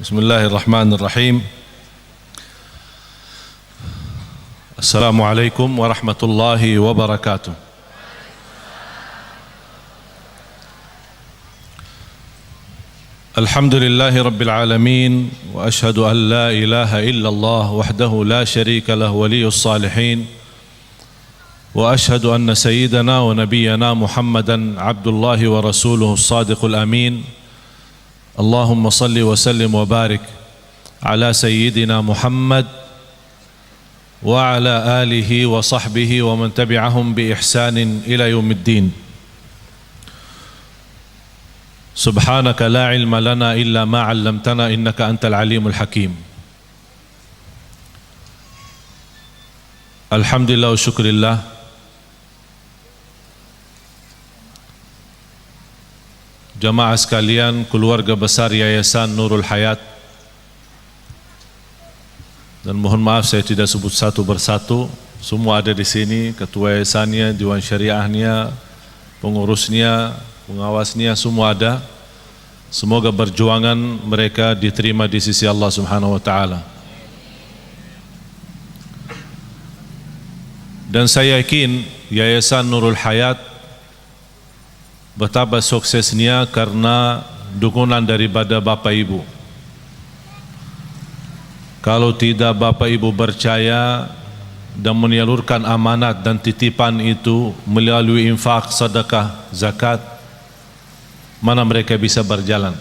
Bismillahirrahmanirrahim. Assalamualaikum warahmatullahi wabarakatuh. Alhamdulillahi rabbil alamin wa ashhadu an la ilaha illallah wahdahu la syarika lah waliyus salihin wa ashhadu anna sayyidana wa nabiyyana Muhammadan abdullahi wa rasuluhu as-sadiqul amin. Allahumma salli wa sallim wa barik ala sayyidina Muhammad wa ala alihi wa sahbihi wa man tabi'ahum bi ihsanin ila yaumiddin. Subhanaka la ilma lana illa ma 'allamtana innaka antal alimul hakim. Alhamdulillah wa syukrillah. Jamaah sekalian, keluarga besar Yayasan Nurul Hayat, dan mohon maaf saya tidak sebut satu persatu, semua ada di sini, ketua yayasannya, dewan syariahnya, pengurusnya, pengawasnya, semua ada. Semoga perjuangan mereka diterima di sisi Allah Subhanahu wa taala. Dan saya yakin Yayasan Nurul Hayat betapa suksesnya karena dukungan daripada Bapak Ibu. Kalau tidak Bapak Ibu percaya dan menyalurkan amanat dan titipan itu melalui infak, sedekah, zakat, mana mereka bisa berjalan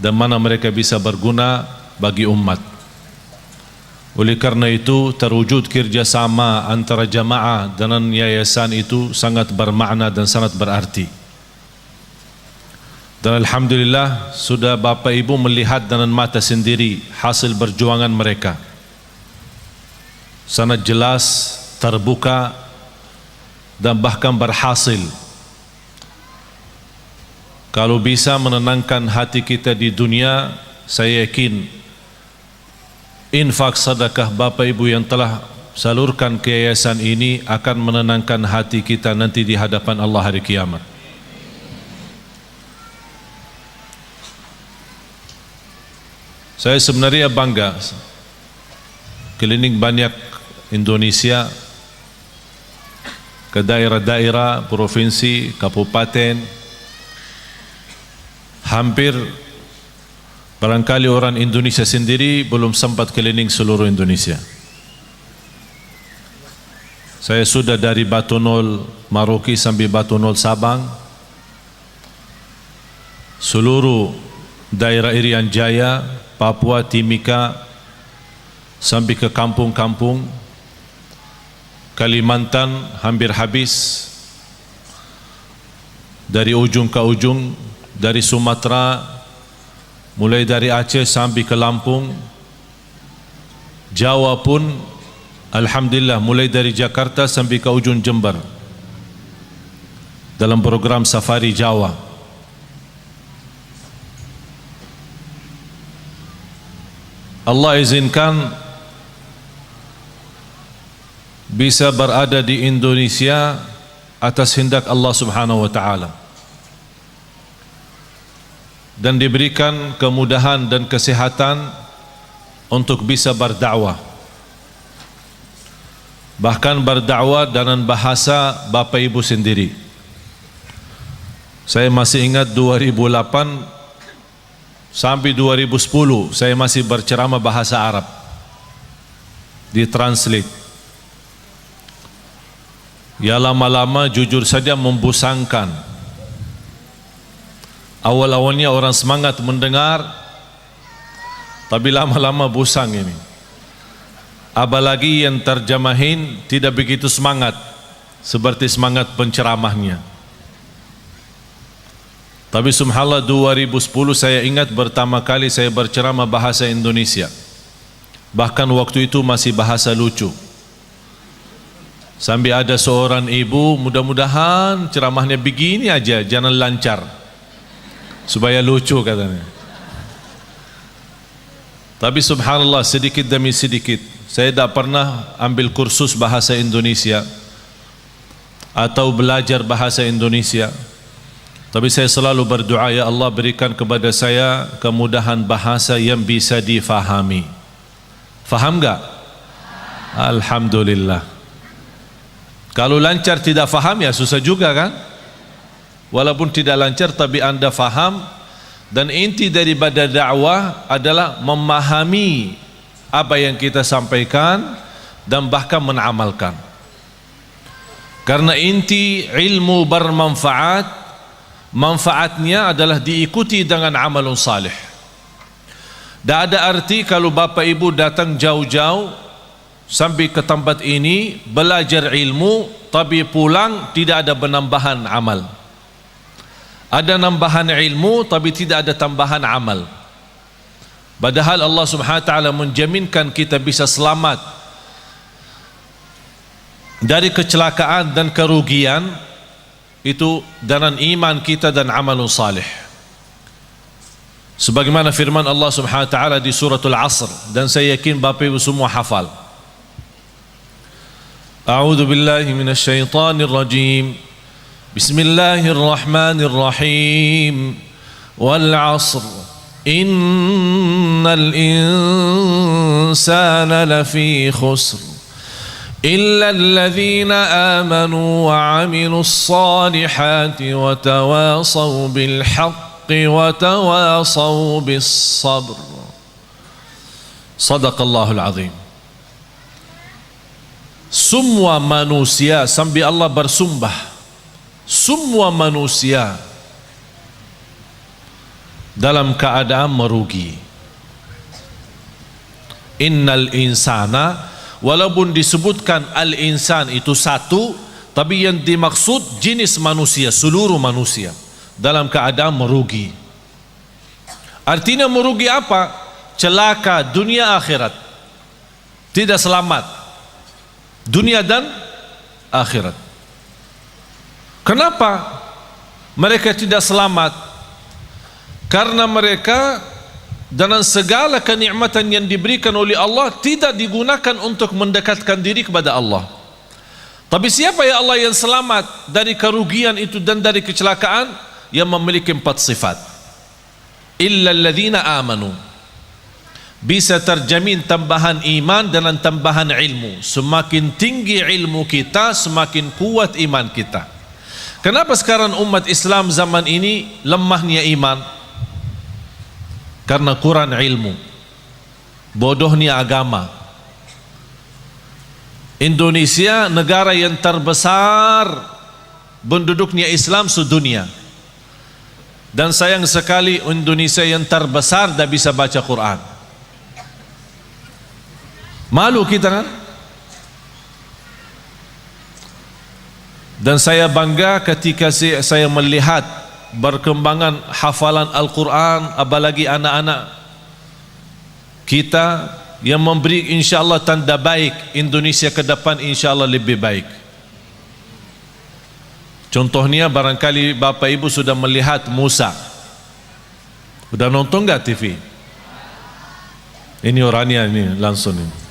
dan mana mereka bisa berguna bagi umat. Oleh karena itu terwujud kerjasama antara jamaah dengan yayasan itu sangat bermakna dan sangat berarti. Dan alhamdulillah sudah Bapak Ibu melihat dengan mata sendiri hasil perjuangan mereka. Sangat jelas, terbuka dan bahkan berhasil. Kalau bisa menenangkan hati kita di dunia, saya yakin infak sedekah Bapak Ibu yang telah salurkan ke yayasan ini akan menenangkan hati kita nanti di hadapan Allah hari kiamat. Saya sebenarnya bangga keliling banyak Indonesia, ke daerah-daerah, provinsi, kabupaten, hampir barangkali orang Indonesia sendiri belum sempat keliling seluruh Indonesia. Saya sudah dari Batu Nol Maroki sampai Batu Nol Sabang, seluruh daerah Irian Jaya, Papua, Timika, sampai ke kampung-kampung, Kalimantan hampir habis, dari ujung ke ujung, dari Sumatera, mulai dari Aceh sampai ke Lampung, Jawa pun alhamdulillah mulai dari Jakarta sampai ke ujung Jember dalam program Safari Jawa. Allah izinkan bisa berada di Indonesia atas hendak Allah Subhanahu wa taala, dan diberikan kemudahan dan kesehatan untuk bisa berdakwah, bahkan berdakwah dengan bahasa Bapak Ibu sendiri. Saya masih ingat 2008 sampai 2010 saya masih berceramah bahasa Arab, ditranslate. Ya lama-lama jujur saja membosankan. Awal-awalnya orang semangat mendengar, tapi lama-lama bosan ini. Apalagi yang terjemahin tidak begitu semangat seperti semangat penceramahnya. Tapi subhanallah 2010 saya ingat pertama kali saya berceramah bahasa Indonesia. Bahkan waktu itu masih bahasa lucu. Sampai ada seorang ibu, mudah-mudahan ceramahnya begini aja, jangan lancar, supaya lucu katanya. Tapi subhanallah sedikit demi sedikit, saya tidak pernah ambil kursus bahasa Indonesia atau belajar bahasa Indonesia. Tapi saya selalu berdoa, ya Allah berikan kepada saya kemudahan bahasa yang bisa difahami. Faham enggak? Alhamdulillah. Kalau lancar tidak faham ya susah juga kan? Walaupun tidak lancar tapi anda faham, dan inti daripada dakwah adalah memahami apa yang kita sampaikan dan bahkan menamalkan. Karena inti ilmu bermanfaat, manfaatnya adalah diikuti dengan amalun salih. Tak ada arti kalau bapa ibu datang jauh-jauh sampai ke tempat ini belajar ilmu tapi pulang tidak ada penambahan amal. Ada nambahan ilmu tapi tidak ada tambahan amal. Padahal Allah Subhanahu wa taala menjaminkan kita bisa selamat dari kecelakaan dan kerugian itu dengan iman kita dan amalun salih. Sebagaimana firman Allah Subhanahu wa taala di suratul Asr, dan saya yakin Bapak Ibu semua hafal. A'udzu billahi minasy syaithanir rajim. Bismillahirrahmanirrahim. Wal 'asr innal insana lafi khusr illa alladhina amanu wa 'amilus salihati wa tawasaw bil haqqi wa tawasaw bis sabr. Sadaqallahul azim. Semua manusia, sampai Allah bersumpah, semua manusia dalam keadaan merugi. Innal insana, walaupun disebutkan al-insan itu satu, tapi yang dimaksud jenis manusia, seluruh manusia dalam keadaan merugi. Artinya merugi apa? Celaka dunia akhirat, tidak selamat dunia dan akhirat. Kenapa mereka tidak selamat? Karena mereka dengan segala kenikmatan yang diberikan oleh Allah tidak digunakan untuk mendekatkan diri kepada Allah. Tapi siapa ya Allah yang selamat dari kerugian itu dan dari kecelakaan? Yang memiliki 4 sifat. Illa alladhina amanu. Bisa terjamin tambahan iman dengan tambahan ilmu. Semakin tinggi ilmu kita, semakin kuat iman kita. Kenapa sekarang umat Islam zaman ini lemahnya iman? Karena kurang ilmu, bodohnya agama. Indonesia negara yang terbesar penduduknya Islam sedunia, dan sayang sekali Indonesia yang terbesar tak bisa baca Quran. Malu kita kan? Dan saya bangga ketika saya melihat berkembangan hafalan Al-Quran, apalagi anak-anak kita yang memberi insyaAllah tanda baik. Indonesia ke depan insyaAllah lebih baik. Contohnya barangkali Bapak Ibu sudah melihat Musa. Sudah nonton enggak TV? Ini orangnya ini langsung ini.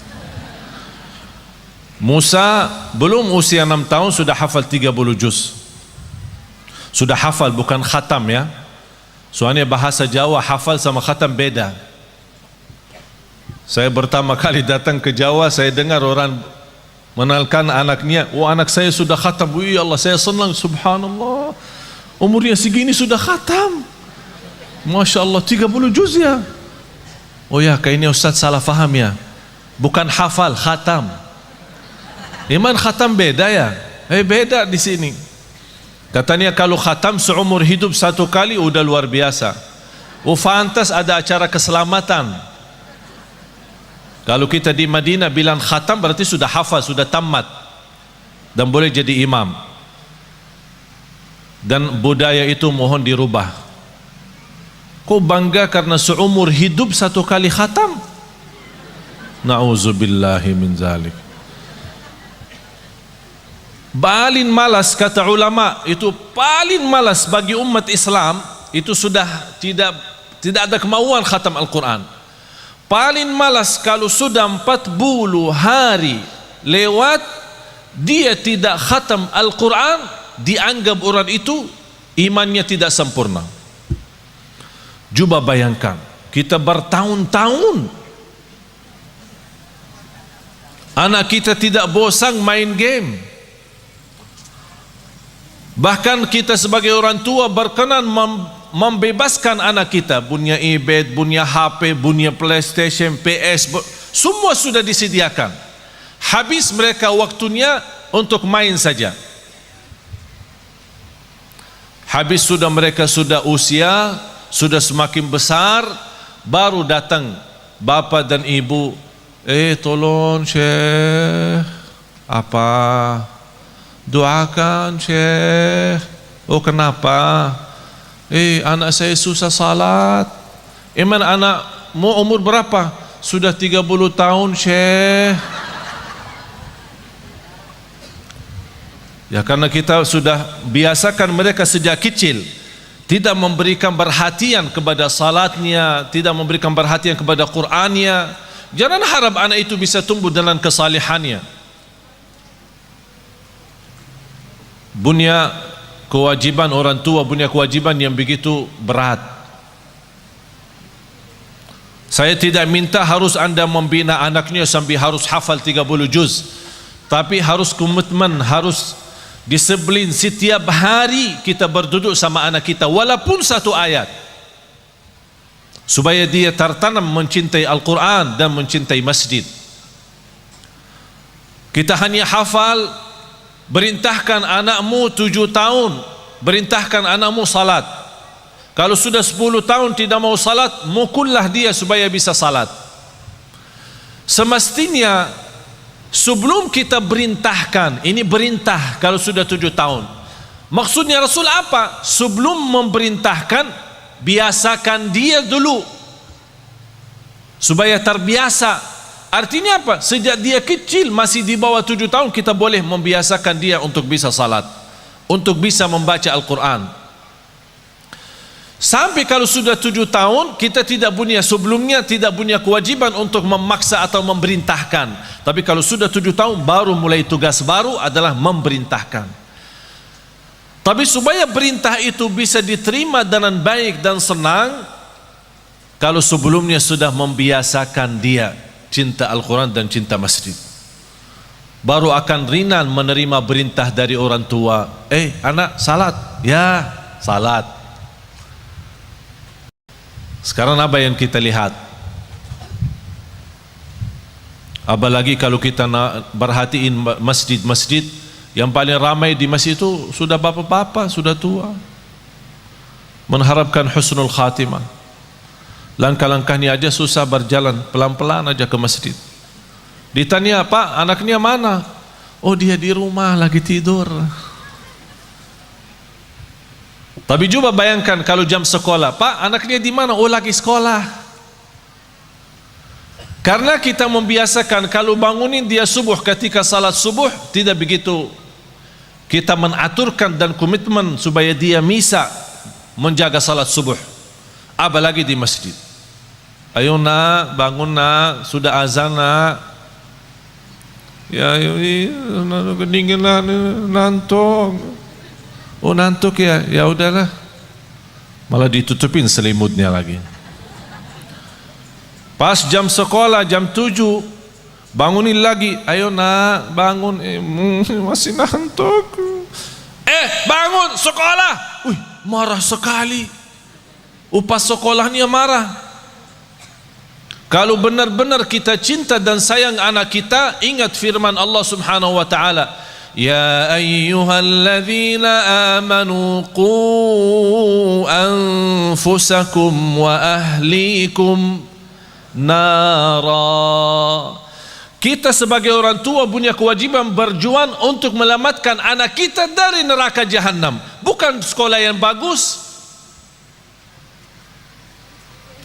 Musa belum usia 6 tahun sudah hafal 30 juz. Sudah hafal, bukan khatam ya. Soalnya bahasa Jawa hafal sama khatam beda. Saya pertama kali datang ke Jawa, saya dengar orang mengenalkan anaknya, oh anak saya sudah khatam. Wih Allah, saya senang, subhanallah, umurnya segini sudah khatam. Masya Allah, 30 juz ya. Oh ya, kayaknya Ustaz salah faham ya. Bukan hafal, khatam. Iman khatam beda ya? Beda di sini. Katanya kalau khatam seumur hidup 1 kali udah luar biasa. Oh fantas ada acara keselamatan. Kalau kita di Madinah bilang khatam berarti sudah hafal, sudah tamat dan boleh jadi imam. Dan budaya itu mohon dirubah. Kok bangga karena seumur hidup 1 kali khatam? Na'udzubillahi min zalik. Paling malas kata ulama, itu paling malas bagi umat Islam itu sudah tidak ada kemauan khatam Al-Quran. Paling malas kalau sudah 40 hari lewat dia tidak khatam Al-Quran, dianggap orang itu imannya tidak sempurna. Cuba bayangkan, kita bertahun-tahun anak kita tidak bosan main game. Bahkan kita sebagai orang tua berkenan membebaskan anak kita, punya iPad, punya HP, punya PlayStation, PS, semua sudah disediakan. Habis mereka waktunya untuk main saja. Habis mereka sudah usia, sudah semakin besar, baru datang bapa dan ibu, tolong Syekh, apa? Doakan Syekh. Oh kenapa? Anak saya susah salat. Iman anakmu umur berapa? Sudah 30 tahun Syekh. Ya karena kita sudah biasakan mereka sejak kecil tidak memberikan perhatian kepada salatnya, tidak memberikan perhatian kepada Qur'annya. Jangan harap anak itu bisa tumbuh dalam kesalehannya. Punya kewajiban orang tua, punya kewajiban yang begitu berat. Saya tidak minta harus anda membina anaknya sampai harus hafal 30 juz, tapi harus komitmen, harus disiplin. Setiap hari kita berduduk sama anak kita walaupun satu ayat, supaya dia tertanam mencintai Al-Quran dan mencintai masjid. Kita hanya hafal, berintahkan anakmu 7 tahun, berintahkan anakmu salat. Kalau sudah 10 tahun tidak mau salat, mukullah dia supaya bisa salat. Semestinya sebelum kita berintahkan, ini berintah kalau sudah 7 tahun. Maksudnya Rasul apa? Sebelum memerintahkan, biasakan dia dulu supaya terbiasa. Artinya apa? Sejak dia kecil, masih di bawah 7 tahun, kita boleh membiasakan dia untuk bisa salat, untuk bisa membaca Al-Quran. Sampai kalau sudah 7 tahun, kita tidak punya, sebelumnya tidak punya kewajiban untuk memaksa atau memerintahkan. Tapi kalau sudah 7 tahun, baru mulai tugas baru adalah memerintahkan. Tapi supaya perintah itu bisa diterima dengan baik dan senang, kalau sebelumnya sudah membiasakan dia cinta Al-Quran dan cinta masjid, baru akan ringan menerima perintah dari orang tua. Anak salat, ya salat. Sekarang apa yang kita lihat? Apalagi kalau kita nak perhatiin masjid-masjid, yang paling ramai di masjid itu sudah bapak-bapak, sudah tua, mengharapkan husnul khatimah. Langkah-langkahnya aja susah berjalan, pelan-pelan aja ke masjid. Ditanya, Pak, anaknya mana? Oh, dia di rumah lagi tidur. Tapi coba bayangkan kalau jam sekolah, Pak, anaknya di mana? Oh, lagi sekolah. Karena kita membiasakan kalau bangunin dia subuh, ketika salat subuh tidak begitu kita menaturkan dan komitmen supaya dia bisa menjaga salat subuh, apalagi di masjid. Ayo nak, bangun nak, sudah azan nak. Ya, kedingin lah, nantok. Oh nantuk ya, ya udahlah. Malah ditutupin selimutnya lagi. Pas jam sekolah jam 7, bangunin lagi. Ayo nak, bangun. Masih nantuk. Bangun sekolah. Marah sekali. Upas sekolahnya marah. Kalau benar-benar kita cinta dan sayang anak kita, ingat firman Allah Subhanahu wa taala, Ya ayyuhalladzina amanu qu anfusakum wa ahlikum nara. Kita sebagai orang tua punya kewajiban berjuang untuk menyelamatkan anak kita dari neraka jahanam. Bukan sekolah yang bagus.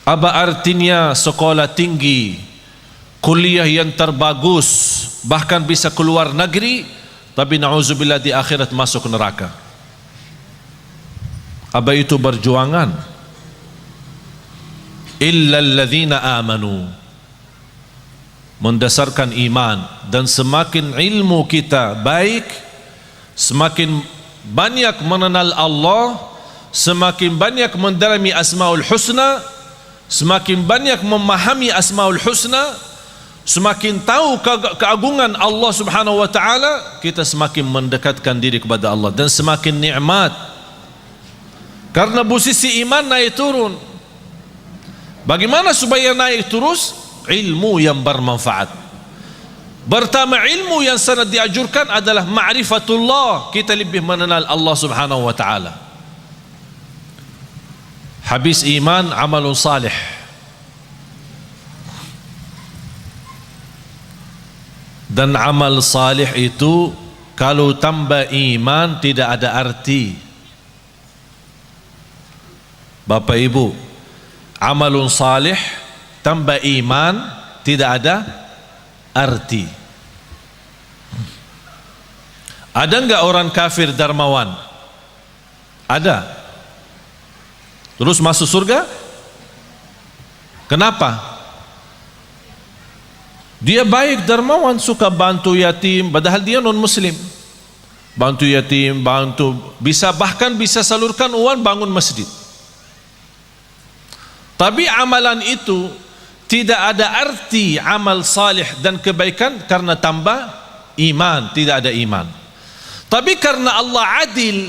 Apa artinya sekolah tinggi, kuliah yang terbagus, bahkan bisa keluar negeri, tapi na'udzubillah di akhirat masuk neraka? Apa itu perjuangan? Illa alladzina amanu, mendasarkan iman. Dan semakin ilmu kita baik, semakin banyak mengenal Allah, semakin banyak mendalami Asmaul Husna, semakin banyak memahami Asmaul Husna, semakin tahu keagungan Allah Subhanahu wa taala, kita semakin mendekatkan diri kepada Allah dan semakin nikmat. Karena posisi iman naik turun. Bagaimana supaya naik terus? Ilmu yang bermanfaat. Pertama, ilmu yang sangat dianjurkan adalah ma'rifatullah, kita lebih mengenal Allah Subhanahu wa taala. Habis iman, amalun salih. Dan amal salih itu kalau tambah iman tidak ada arti. Bapak Ibu, amalun salih tambah iman tidak ada arti. Ada enggak orang kafir dermawan? Ada. Terus masuk surga? Kenapa? Dia baik, dermawan, suka bantu yatim, padahal dia non muslim. Bantu yatim, bahkan bisa salurkan uang bangun masjid. Tapi amalan itu tidak ada arti amal salih dan kebaikan karena tambah iman, tidak ada iman. Tapi karena Allah adil,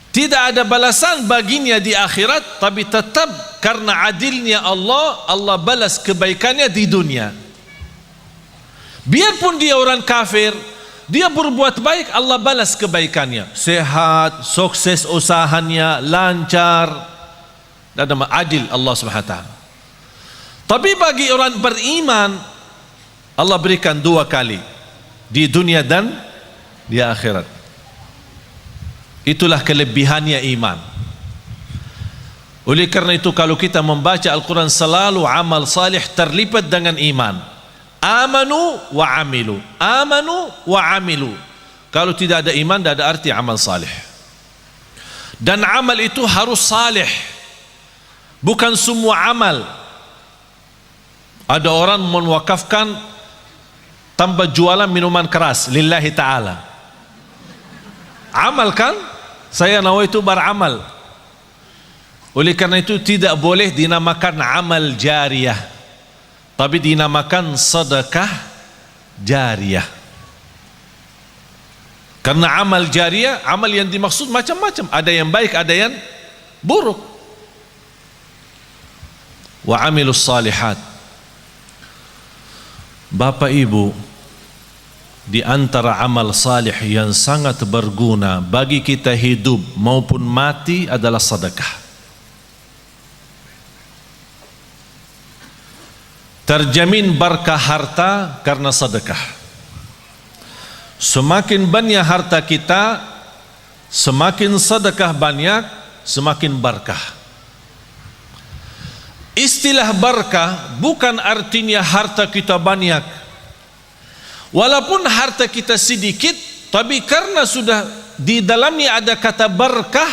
tidak ada balasan baginya di akhirat, tapi tetap karena adilnya Allah, Allah balas kebaikannya di dunia. Biarpun dia orang kafir, dia berbuat baik, Allah balas kebaikannya. Sehat, sukses usahanya, lancar. Dan adil Allah Subhanahu wa taala. Tapi bagi orang beriman, Allah berikan dua kali, di dunia dan di akhirat. Itulah kelebihannya iman. Oleh karena itu kalau kita membaca Al-Quran, selalu amal salih terlibat dengan iman. Amanu wa amilu, amanu wa amilu. Kalau tidak ada iman, tidak ada arti amal salih. Dan amal itu harus salih, bukan semua amal. Ada orang mewakafkan tanpa jualan minuman keras lillahi ta'ala. Amal kan? Saya nawaitu beramal. Oleh karena itu tidak boleh dinamakan amal jariyah, tapi dinamakan sedekah jariyah. Karena amal jariyah, amal yang dimaksud macam-macam, ada yang baik, ada yang buruk. Wa amilus salihat. Bapak Ibu, di antara amal salih yang sangat berguna bagi kita hidup maupun mati adalah sedekah. Terjamin berkah harta karena sedekah. Semakin banyak harta kita, semakin sedekah banyak, semakin berkah. Istilah berkah bukan artinya harta kita banyak. Walaupun harta kita sedikit, tapi karena sudah di dalamnya ada kata berkah,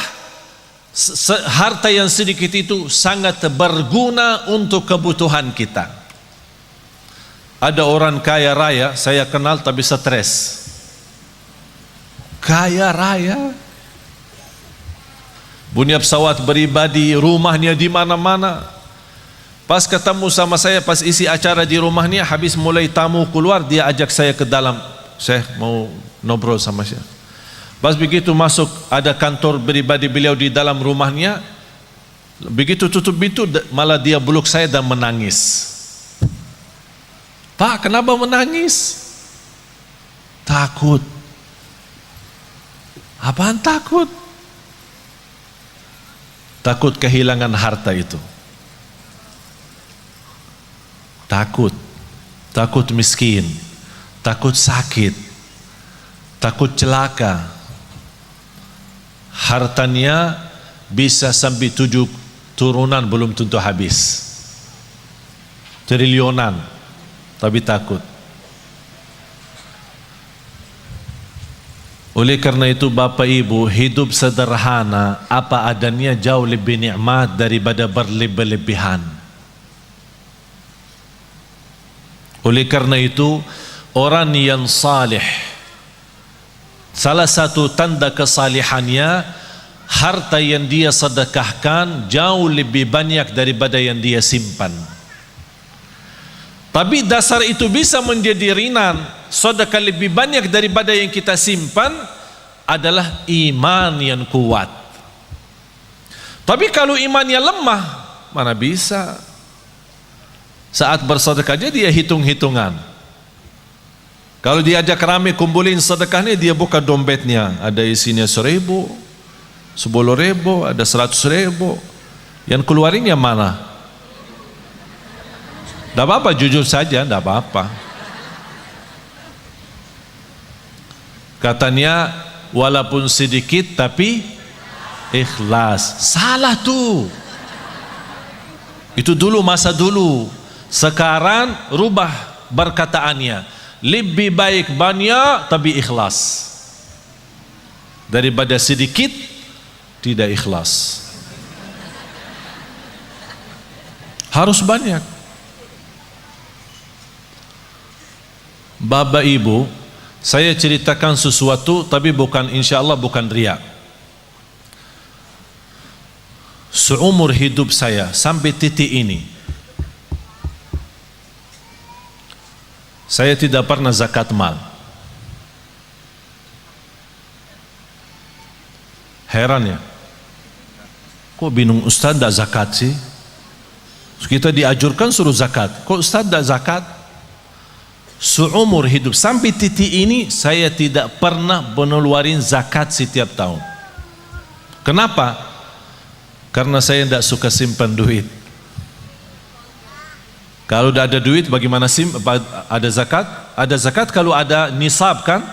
harta yang sedikit itu sangat berguna untuk kebutuhan kita. Ada orang kaya raya, saya kenal tapi stres. Kaya raya, punya pesawat pribadi, rumahnya di mana-mana. Pas ketemu sama saya, pas isi acara di rumahnya, habis mulai tamu keluar, dia ajak saya ke dalam. Saya mau ngobrol sama saya. Pas begitu masuk, ada kantor pribadi beliau di dalam rumahnya. Begitu tutup pintu, malah dia peluk saya dan menangis. Pak, kenapa menangis? Takut. Apaan takut? Takut kehilangan harta itu. Takut miskin, takut sakit, takut celaka. Hartanya bisa sampai 7 turunan belum tentu habis, triliunan, tapi takut. Oleh karena itu Bapak Ibu, hidup sederhana apa adanya jauh lebih nikmat daripada berlebih-lebihan. Oleh karena itu orang yang salih, salah satu tanda kesalihannya harta yang dia sedekahkan jauh lebih banyak daripada yang dia simpan. Tapi dasar itu bisa menjadi ringan, sedekah lebih banyak daripada yang kita simpan adalah iman yang kuat. Tapi kalau imannya lemah, mana bisa? Saat bersedekah dia hitung-hitungan. Kalau diajak ramai kumpulin sedekahnya, dia buka dompetnya, ada isinya 1.000, 10.000, ada 100.000. Yang keluarin yang mana? Tidak apa-apa, jujur saja, tidak apa-apa. Katanya walaupun sedikit tapi ikhlas. Salah tuh. Itu dulu, masa dulu. Sekarang rubah perkataannya. Lebih baik banyak tapi ikhlas daripada sedikit tidak ikhlas. Harus banyak. Bapak Ibu, saya ceritakan sesuatu tapi bukan, insya Allah bukan riak. Seumur hidup saya sampai titik ini, saya tidak pernah zakat mal. Heran ya, kok bingung Ustaz tidak zakat sih? Kita diajurkan suruh zakat, kok Ustaz tidak zakat? Seumur hidup sampai titik ini saya tidak pernah mengeluarkan zakat setiap tahun. Kenapa? Karena saya tidak suka simpan duit. Kalau tidak ada duit bagaimana ada zakat? Ada zakat kalau ada nisab kan?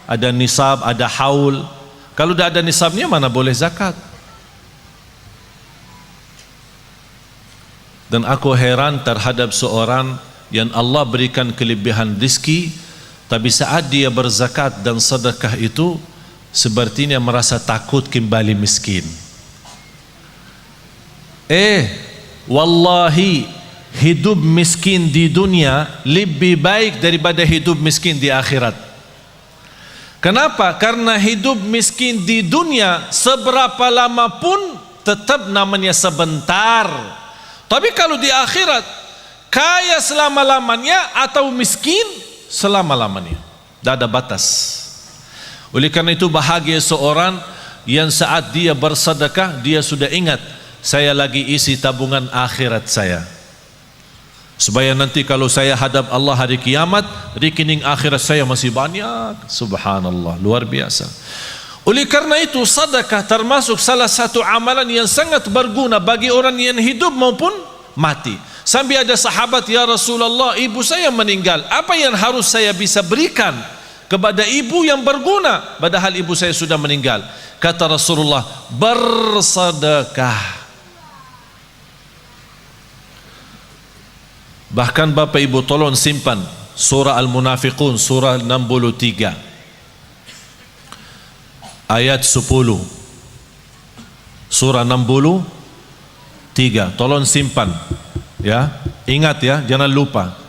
Ada nisab, ada haul. Kalau tidak ada nisabnya mana boleh zakat? Dan aku heran terhadap seorang yang Allah berikan kelebihan rezeki, tapi saat dia berzakat dan sedekah itu sepertinya merasa takut kembali miskin. Wallahi hidup miskin di dunia lebih baik daripada hidup miskin di akhirat. Kenapa? Karena hidup miskin di dunia seberapa lama pun tetap namanya sebentar. Tapi kalau di akhirat, kaya selama-lamanya atau miskin selama-lamanya, tidak ada batas. Oleh karena itu bahagia seorang yang saat dia bersedekah dia sudah ingat, saya lagi isi tabungan akhirat saya, supaya nanti kalau saya hadap Allah hari kiamat, rekening akhirat saya masih banyak. Subhanallah, luar biasa. Oleh karena itu sedekah termasuk salah satu amalan yang sangat berguna bagi orang yang hidup maupun mati. Sampai ada sahabat, ya Rasulullah, ibu saya meninggal, apa yang harus saya bisa berikan kepada ibu yang berguna padahal ibu saya sudah meninggal? Kata Rasulullah, bersedekah. Bahkan Bapak Ibu tolong simpan surah Al-Munafiqun, surah 63 ayat 10. Surah 63, tolong simpan ya, ingat ya, jangan lupa.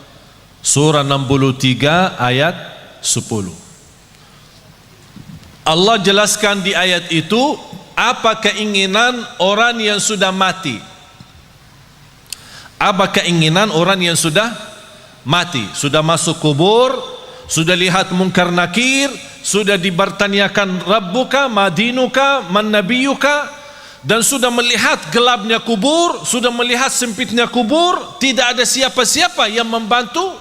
Surah 63 ayat 10. Allah jelaskan di ayat itu apa keinginan orang yang sudah mati. Apa keinginan orang yang sudah mati, sudah masuk kubur, sudah lihat mungkar nakir, sudah dibertanyakan Rabbuka, Madinuka, Man Nabiyuka, dan sudah melihat gelapnya kubur, sudah melihat sempitnya kubur, tidak ada siapa-siapa yang membantu,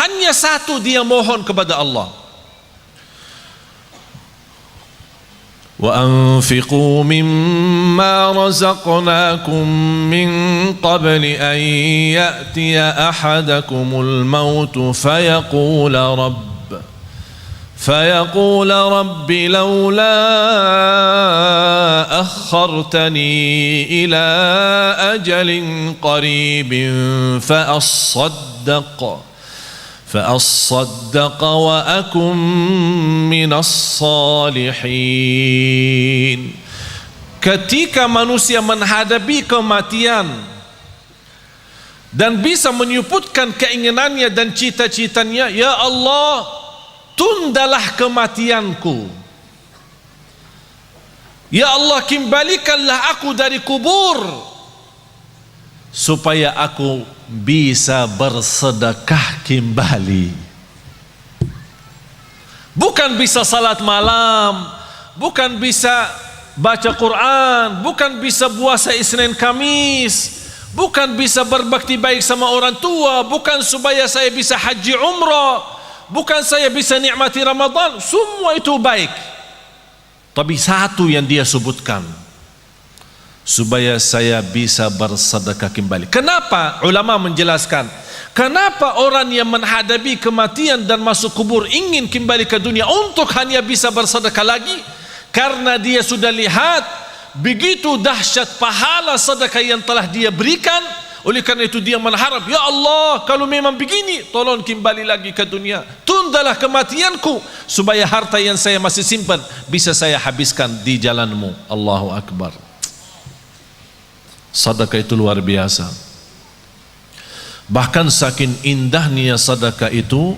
hanya satu dia mohon kepada Allah. وَأَنْفِقُوا مِمَّا رَزَقْنَاكُمْ مِنْ قَبْلِ أَنْ يَأْتِيَ أَحَدَكُمُ الْمَوْتُ فيقول رب لولا أخرتني إلى أجل قريب فأصدق وأكن من الصالحين. Ketika manusia menghadapi kematian dan bisa menyebutkan keinginannya dan cita-citanya, ya Allah, tundalah kematianku. Ya Allah, kembalikanlah aku dari kubur supaya aku bisa bersedekah kembali. Bukan bisa salat malam, bukan bisa baca Quran, bukan bisa puasa Isnin Kamis, bukan bisa berbakti baik sama orang tua, bukan supaya saya bisa haji umrah, bukan saya bisa nikmati Ramadan. Semua itu baik, tapi satu yang dia sebutkan, supaya saya bisa bersedekah kembali. Kenapa? Ulama menjelaskan, kenapa orang yang menghadapi kematian dan masuk kubur ingin kembali ke dunia untuk hanya bisa bersedekah lagi? Karena dia sudah lihat begitu dahsyat pahala sedekah yang telah dia berikan. Oleh karena itu dia mengharap, ya Allah, kalau memang begini, tolong kembali lagi ke dunia, tundalah kematianku supaya harta yang saya masih simpan bisa saya habiskan di jalanmu. Allahu Akbar. Sedekah itu luar biasa. Bahkan saking indahnya sedekah itu,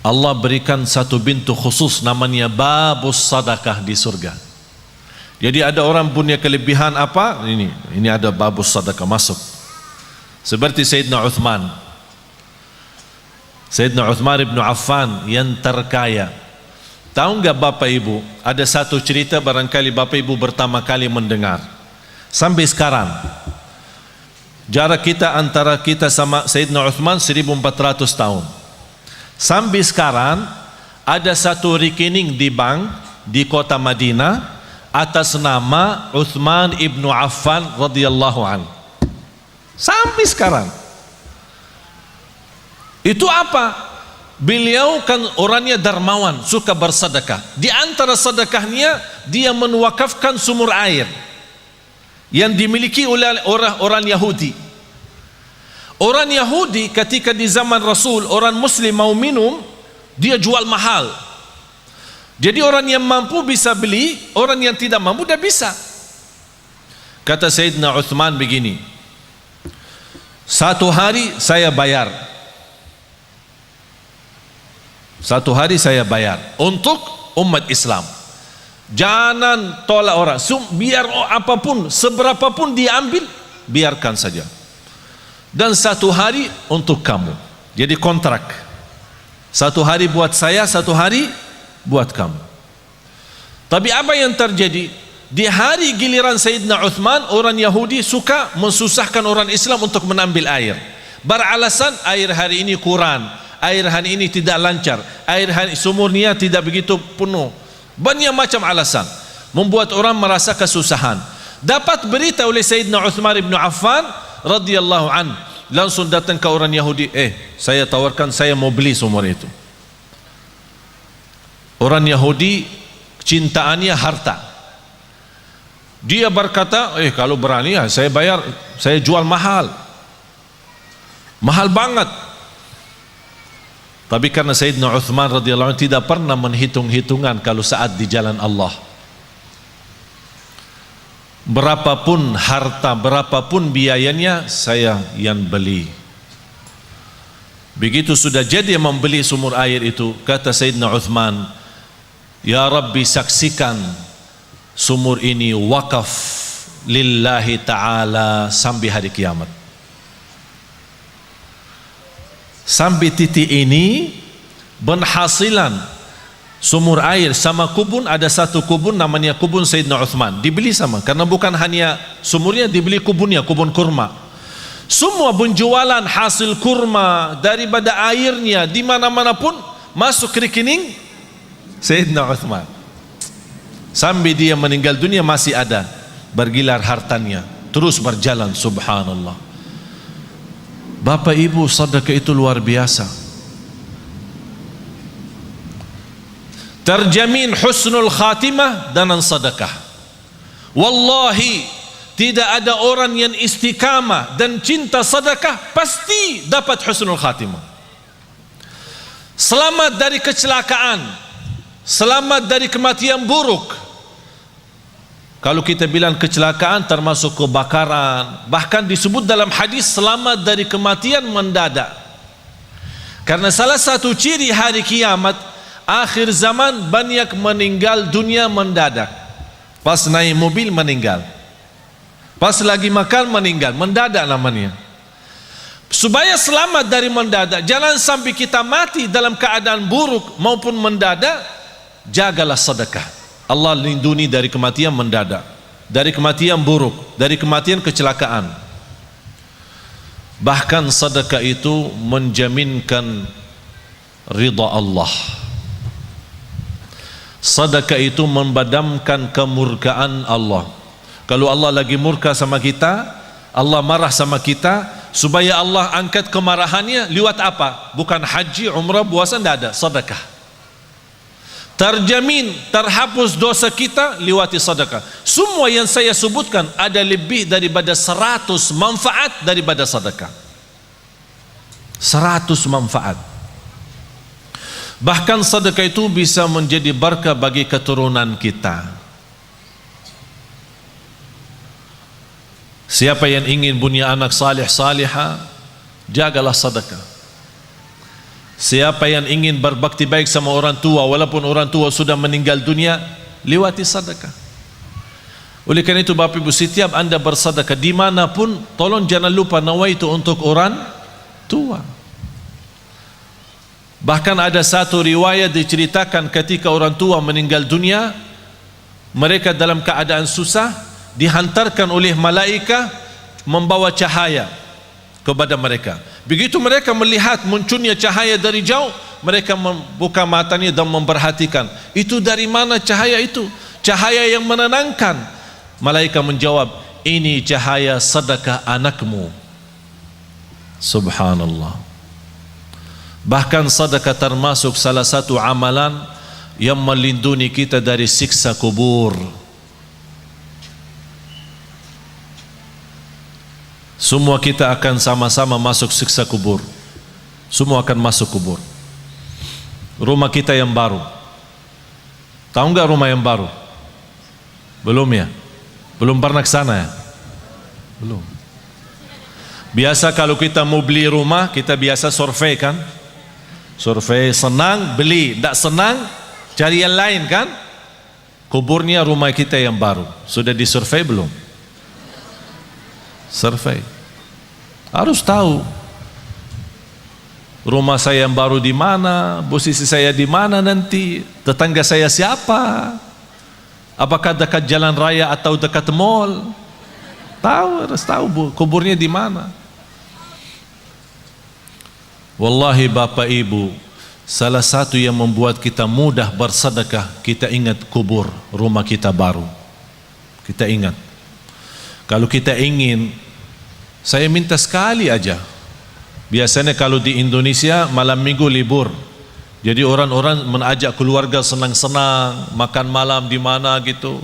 Allah berikan satu pintu khusus namanya babus sedekah di surga. Jadi ada orang punya kelebihan apa? Ini ada babus sedekah masuk. Seperti Sayyidina Uthman. Sayyidina Uthman ibn Affan yang terkaya. Tahu enggak Bapak Ibu, ada satu cerita barangkali Bapak Ibu pertama kali mendengar. Sampai sekarang jarak kita antara kita sama Sayyidina Uthman 1400 tahun. Sampai sekarang ada satu rekening di bank di kota Madinah atas nama Uthman ibn Affan radhiyallahu anhu. Sampai sekarang. Itu apa? Beliau kan orangnya dermawan, suka bersedekah. Di antara sedekahnya dia menwakafkan sumur air yang dimiliki oleh orang Yahudi. Orang Yahudi ketika di zaman Rasul, orang Muslim mau minum, dia jual mahal. Jadi orang yang mampu bisa beli, orang yang tidak mampu tidak bisa. Kata Sayyidina Uthman begini, satu hari saya bayar, satu hari saya bayar untuk umat Islam. Jangan tolak orang, biar apapun, seberapapun dia ambil, biarkan saja. Dan satu hari untuk kamu. Jadi kontrak, satu hari buat saya, satu hari buat kamu. Tapi apa yang terjadi? Di hari giliran Sayyidina Uthman, orang Yahudi suka mensusahkan orang Islam untuk menambil air. Beralasan air hari ini kurang, air hari ini tidak lancar, air hari sumurnya tidak begitu penuh. Banyak macam alasan membuat orang merasa kesusahan. Dapat berita oleh Sayyidina Uthman ibn Affan radhiyallahu an, langsung datang ke orang Yahudi, saya tawarkan, saya mau beli sumur itu. Orang Yahudi cintaannya harta. Dia berkata, kalau berani ya saya bayar, saya jual mahal, mahal banget. Tapi karena Sayyidina Uthman radhiyallahu anhu tidak pernah menghitung-hitungan kalau saat di jalan Allah, berapapun harta, berapapun biayanya, saya yang beli. Begitu sudah jadi membeli sumur air itu, kata Sayyidina Uthman, ya Rabbi, saksikan sumur ini wakaf lillahi ta'ala sampai hari kiamat. Sampai titik ini penghasilan sumur air sama kubun, ada satu kubun namanya kubun Sayyidina Uthman, dibeli sama, karena bukan hanya sumurnya, dibeli kubunnya, kubun kurma. Semua penjualan hasil kurma daripada airnya di mana-mana pun masuk rekening Sayyidina Uthman. Sampai dia meninggal dunia masih ada bergilar hartanya, terus berjalan. Subhanallah. Bapak Ibu, sedekah itu luar biasa. Terjamin husnul khatimah dengan sedekah. Wallahi tidak ada orang yang istiqamah dan cinta sedekah pasti dapat husnul khatimah. Selamat dari kecelakaan, selamat dari kematian buruk. Kalau kita bilang kecelakaan termasuk kebakaran, bahkan disebut dalam hadis selamat dari kematian mendadak. Karena salah satu ciri hari kiamat, akhir zaman, banyak meninggal dunia mendadak. Pas naik mobil meninggal, pas lagi makan meninggal, mendadak namanya. Supaya selamat dari mendadak, jangan sampai kita mati dalam keadaan buruk maupun mendadak, jagalah sedekah. Allah lindungi dari kematian mendadak, dari kematian buruk, dari kematian kecelakaan. Bahkan sedekah itu menjaminkan ridha Allah. Sedekah itu membadamkan kemurkaan Allah. Kalau Allah lagi murka sama kita, Allah marah sama kita, supaya Allah angkat kemarahannya lewat apa? Bukan haji, umrah, puasa, tidak ada, sedekah. Terjamin terhapus dosa kita lewati sedekah. Semua yang saya sebutkan ada lebih daripada 100 manfaat daripada sedekah. 100 manfaat. Bahkan sedekah itu bisa menjadi berkah bagi keturunan kita. Siapa yang ingin punya anak salih salihah, jagalah sedekah. Siapa yang ingin berbakti baik sama orang tua, walaupun orang tua sudah meninggal dunia, lewati sedekah. Oleh karena itu Bapak Ibu, setiap anda bersedekah dimanapun, tolong jangan lupa nawaitu untuk orang tua. Bahkan ada satu riwayat diceritakan ketika orang tua meninggal dunia, mereka dalam keadaan susah, dihantarkan oleh malaikat membawa cahaya kepada mereka. Begitu mereka melihat munculnya cahaya dari jauh, mereka membuka matanya dan memperhatikan, itu dari mana cahaya itu? Cahaya yang menenangkan. Malaikat menjawab, ini cahaya sedekah anakmu. Subhanallah. Bahkan sedekah termasuk salah satu amalan yang melindungi kita dari siksa kubur. Semua kita akan sama-sama masuk siksa kubur. Semua akan masuk kubur. Rumah kita yang baru, tahu nggak rumah yang baru? Belum ya? Belum pernah ke sana ya? Belum. Biasa kalau kita mau beli rumah, kita biasa survei kan? Survei, senang beli, tidak senang cari yang lain kan? Kuburnya rumah kita yang baru, sudah disurvei belum? Survei. Harus tahu rumah saya yang baru di mana, posisi saya di mana nanti, tetangga saya siapa, apakah dekat jalan raya atau dekat mall. Tahu, harus tahu kuburnya di mana. Wallahi Bapak Ibu, salah satu yang membuat kita mudah bersedekah, kita ingat kubur rumah kita baru. Kita ingat. Kalau kita ingin, saya minta sekali aja. Biasanya kalau di Indonesia malam minggu libur, jadi orang-orang mengajak keluarga senang-senang, makan malam di mana gitu,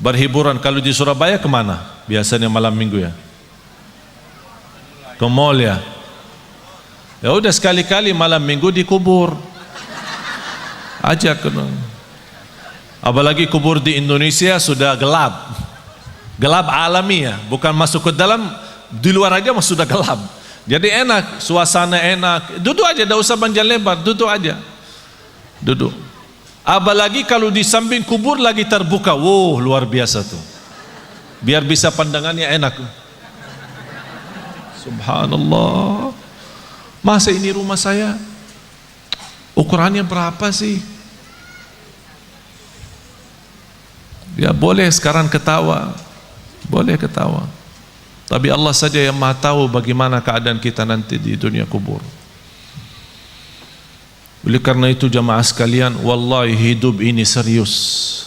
berhiburan. Kalau di Surabaya kemana? Biasanya malam minggu ya, ke mall ya. Ya udah sekali-kali malam minggu di kubur, ajak. Apalagi kubur di Indonesia sudah gelap, gelap alami ya, bukan masuk ke dalam, di luar aja sudah gelap. Jadi enak, suasana enak, duduk aja, tidak usah panjang lebar, duduk aja, duduk. Apalagi kalau di samping kubur lagi terbuka, wow luar biasa tuh, biar bisa pandangannya enak. Subhanallah. Masa ini rumah saya ukurannya berapa sih? Ya boleh sekarang ketawa, boleh ketawa, tapi Allah saja yang maha tahu bagaimana keadaan kita nanti di dunia kubur. Oleh karena itu jamaah sekalian, wallahi hidup ini serius,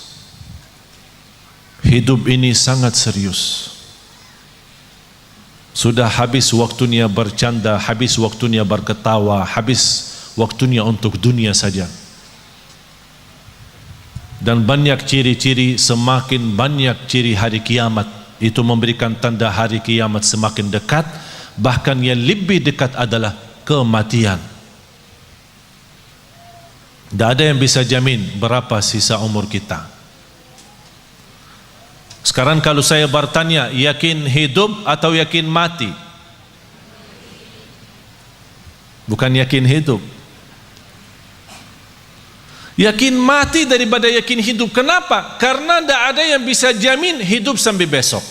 hidup ini sangat serius. Sudah habis waktunya bercanda, habis waktunya berketawa, habis waktunya untuk dunia saja. Dan banyak ciri-ciri, semakin banyak ciri hari kiamat, itu memberikan tanda hari kiamat semakin dekat. Bahkan yang lebih dekat adalah kematian. Tidak ada yang bisa jamin berapa sisa umur kita. Sekarang kalau saya bertanya, yakin hidup atau yakin mati? Bukan yakin hidup. Yakin mati daripada yakin hidup. Kenapa? Karena tidak ada yang bisa jamin hidup sampai besok.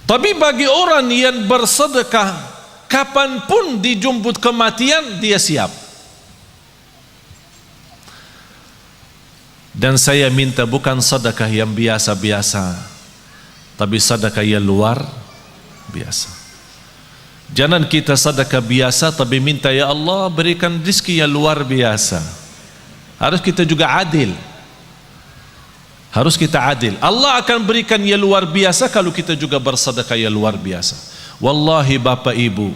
Tapi bagi orang yang bersedekah, kapanpun dijemput kematian, dia siap. Dan saya minta bukan sedekah yang biasa-biasa, tapi sedekah yang luar biasa. Jangan kita sedekah biasa tapi minta ya Allah berikan rezeki yang luar biasa. Harus kita juga adil. Harus kita adil. Allah akan berikan yang luar biasa kalau kita juga bersedekah yang luar biasa. Wallahi Bapak Ibu,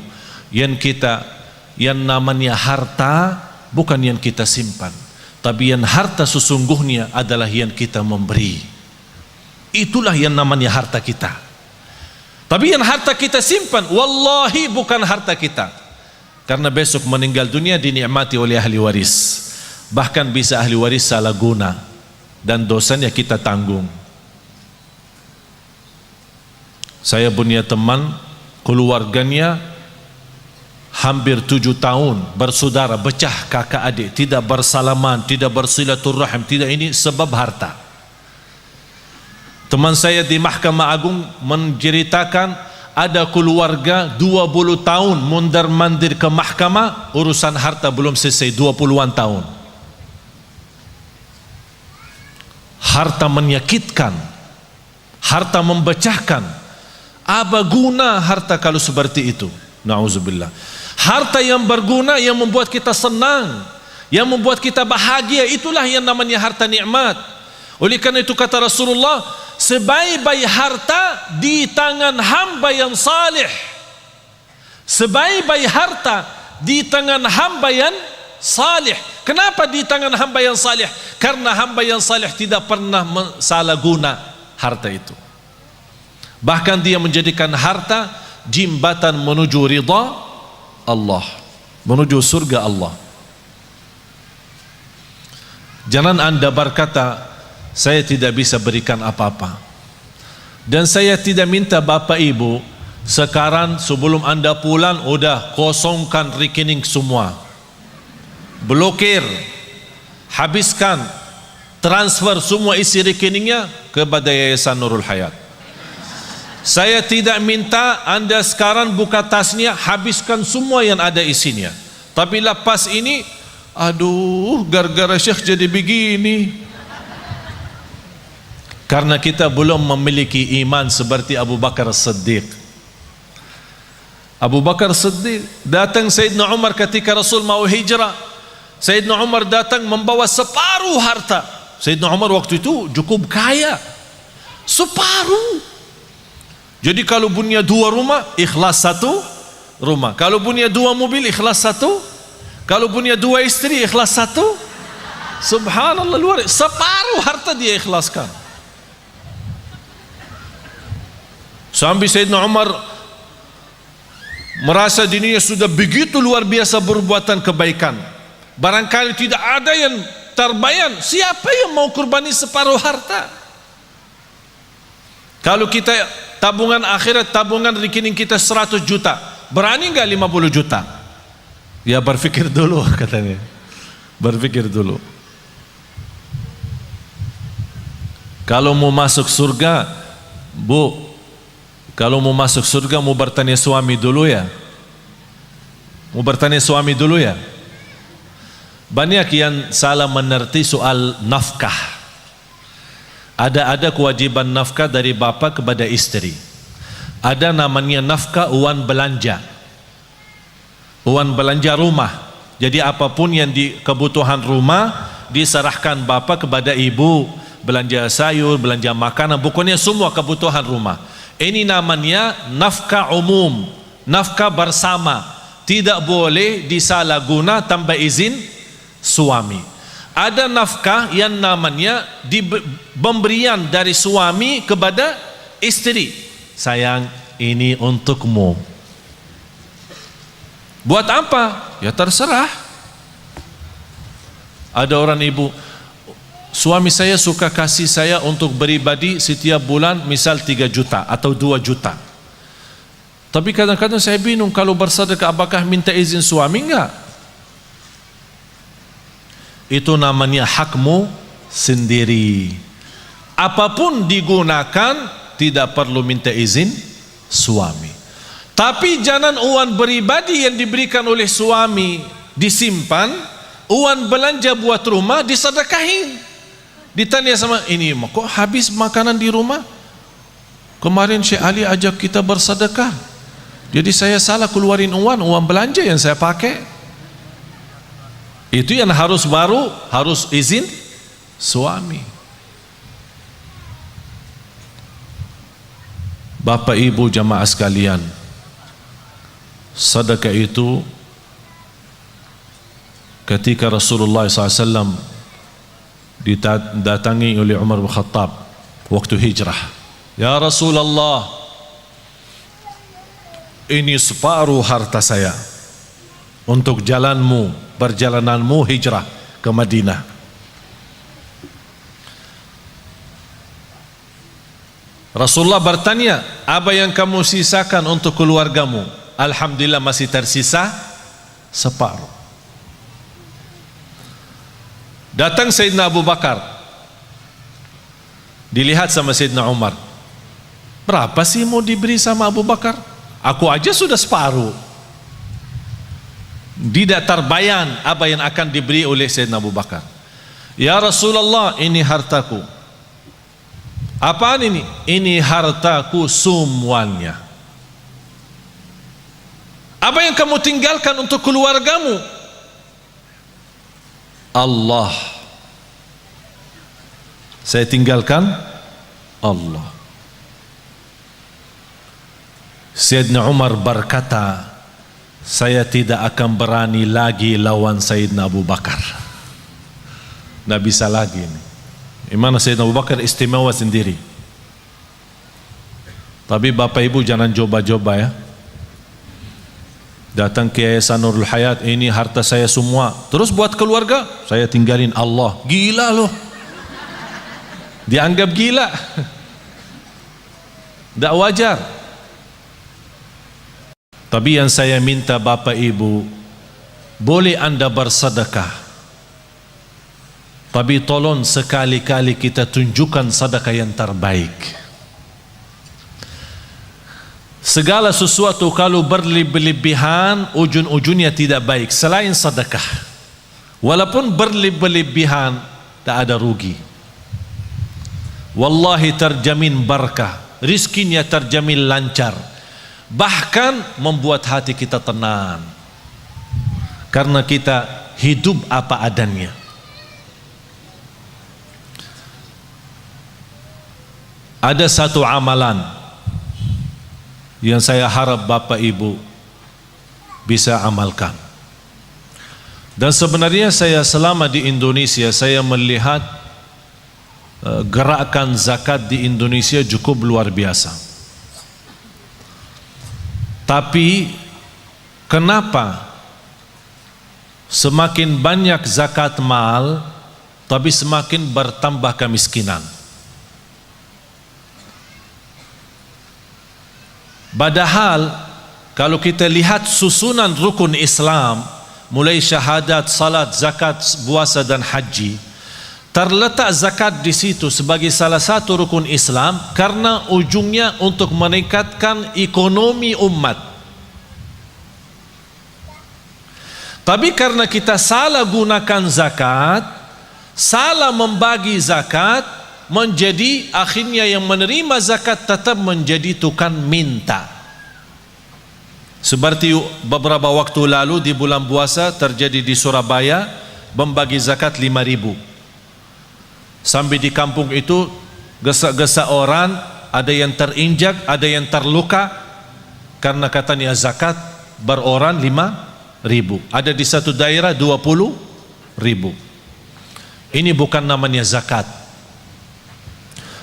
yang namanya harta bukan yang kita simpan, tapi yang harta sesungguhnya adalah yang kita memberi. Itulah yang namanya harta kita. Tapi yang harta kita simpan, wallahi bukan harta kita. Karena besok meninggal dunia dinikmati oleh ahli waris. Bahkan bisa ahli waris salah guna dan dosanya kita tanggung. Saya punya teman, keluarganya hampir 7 tahun bersaudara, pecah kakak adik, tidak bersalaman, tidak bersilaturahim, tidak, ini sebab harta. Teman saya di Mahkamah Agung menceritakan ada keluarga 20 tahun mondar-mandir ke mahkamah, urusan harta belum selesai, 20-an tahun. Harta menyakitkan, harta memecahkan. Apa guna harta kalau seperti itu? Na'udzubillah. Harta yang berguna, yang membuat kita senang, yang membuat kita bahagia, itulah yang namanya harta nikmat. Oleh karena itu kata Rasulullah, sebaik-baik harta di tangan hamba yang salih. Sebaik-baik harta di tangan hamba yang salih. Kenapa di tangan hamba yang salih? Karena hamba yang salih tidak pernah salah guna harta itu. Bahkan dia menjadikan harta jembatan menuju ridha Allah, menuju surga Allah. Jangan Anda berkata, saya tidak bisa berikan apa-apa. Dan saya tidak minta Bapak Ibu sekarang sebelum Anda pulang udah kosongkan rekening semua, blokir, habiskan, transfer semua isi rekeningnya kepada Yayasan Nurul Hayat. Saya tidak minta Anda sekarang buka tasnya, habiskan semua yang ada isinya. Tapi lepas ini, aduh, gara-gara Syekh jadi begini. Karena kita belum memiliki iman seperti Abu Bakar Siddiq. Abu Bakar Siddiq datang Sayyidina Umar ketika Rasul mau hijrah. Sayyidina Umar datang membawa separuh harta. Sayyidina Umar waktu itu cukup kaya, separuh. Jadi kalau punya 2 rumah, ikhlas 1 rumah. Kalau punya 2 mobil, ikhlas 1. Kalau punya 2 istri, ikhlas 1. Subhanallah, luar biasa. Separuh harta dia ikhlaskan. Sampai Sayyidina Umar merasa dirinya sudah begitu luar biasa berbuatan kebaikan. Barangkali tidak ada yang terbayang, siapa yang mau kurbani separuh harta? Kalau kita tabungan akhirat, tabungan rekening kita 100 juta, berani nggak 50 juta? Ya berpikir dulu katanya. Berpikir dulu. Kalau mau masuk surga, Bu, kalau mau masuk surga mau bertanya suami dulu ya. Mau bertanya suami dulu ya. Banyak yang salah mengerti soal nafkah. Ada kewajiban nafkah dari bapak kepada istri. Ada namanya nafkah uang belanja. Uang belanja rumah. Jadi apapun yang di kebutuhan rumah diserahkan bapak kepada ibu. Belanja sayur, belanja makanan, pokoknya semua kebutuhan rumah. Ini namanya nafkah umum, nafkah bersama. Tidak boleh disalahguna tanpa izin suami. Ada nafkah yang namanya pemberian dari suami kepada istri. Sayang, ini untukmu. Buat apa? Ya terserah. Ada orang ibu, suami saya suka kasih saya untuk pribadi setiap bulan misal 3 juta atau 2 juta. Tapi kadang-kadang saya bingung, kalau bersedekah apakah minta izin suami? Enggak. itu namanya hakmu sendiri. Apapun digunakan tidak perlu minta izin suami. Tapi jangan uang pribadi yang diberikan oleh suami disimpan, uang belanja buat rumah disedekahin. Ditanya sama, ini kok habis makanan di rumah? Kemarin Syekh Ali ajak kita bersedekah, jadi saya salah keluarin uang belanja yang saya pakai. Itu yang harus izin suami. Bapak ibu jamaah sekalian, sedekah itu ketika Rasulullah SAW didatangi oleh Umar bin Khattab waktu hijrah, ya Rasulullah, ini separuh harta saya untuk perjalananmu hijrah ke Madinah. Rasulullah bertanya, apa yang kamu sisakan untuk keluargamu? Alhamdulillah masih tersisa separuh. Datang Sayyidina Abu Bakar, dilihat sama Sayyidina Umar, berapa sih mau diberi sama Abu Bakar? Aku aja sudah separuh. Tidak terbayang apa yang akan diberi oleh Sayyidina Abu Bakar. Ya Rasulullah, ini hartaku. Apaan ini? Ini hartaku semuanya. Apa yang kamu tinggalkan untuk keluargamu? Allah. Saya tinggalkan Allah. Sayyidina Umar berkata, saya tidak akan berani lagi lawan Sayyidina Abu Bakar. Tidak bisa lagi ini. Imana Sayyidina Abu Bakar istimewa sendiri. Tapi bapak ibu jangan coba-coba ya. Datang ke Yayasan Nurul Hayat, ini harta saya semua, terus buat keluarga saya tinggalin Allah. Gila loh. Dianggap gila. Tidak wajar. Tapi yang saya minta bapak ibu, boleh anda bersedekah, tapi tolong sekali-kali kita tunjukkan sedekah yang terbaik. Segala sesuatu kalau berlebihan ujung-ujungnya tidak baik selain sedekah. Walaupun berlebihan tak ada rugi. Wallahi terjamin barakah, rizkinya terjamin lancar, bahkan membuat hati kita tenang karena kita hidup apa adanya. Ada satu amalan yang saya harap bapak ibu bisa amalkan. Dan sebenarnya saya selama di Indonesia, saya melihat gerakan zakat di Indonesia cukup luar biasa. Tapi kenapa semakin banyak zakat mal, tapi semakin bertambah kemiskinan? Padahal kalau kita lihat susunan rukun Islam, mulai syahadat, salat, zakat, puasa dan haji, terletak zakat di situ sebagai salah satu rukun Islam karena ujungnya untuk meningkatkan ekonomi umat. Tapi karena kita salah gunakan zakat, salah membagi zakat, menjadi akhirnya yang menerima zakat tetap menjadi tukang minta. Seperti beberapa waktu lalu di bulan puasa terjadi di Surabaya, membagi zakat 5.000. Sampai di kampung itu gesa-gesa orang, ada yang terinjak, ada yang terluka karena katanya zakat beroran 5.000. Ada di satu daerah 20.000. Ini bukan namanya zakat.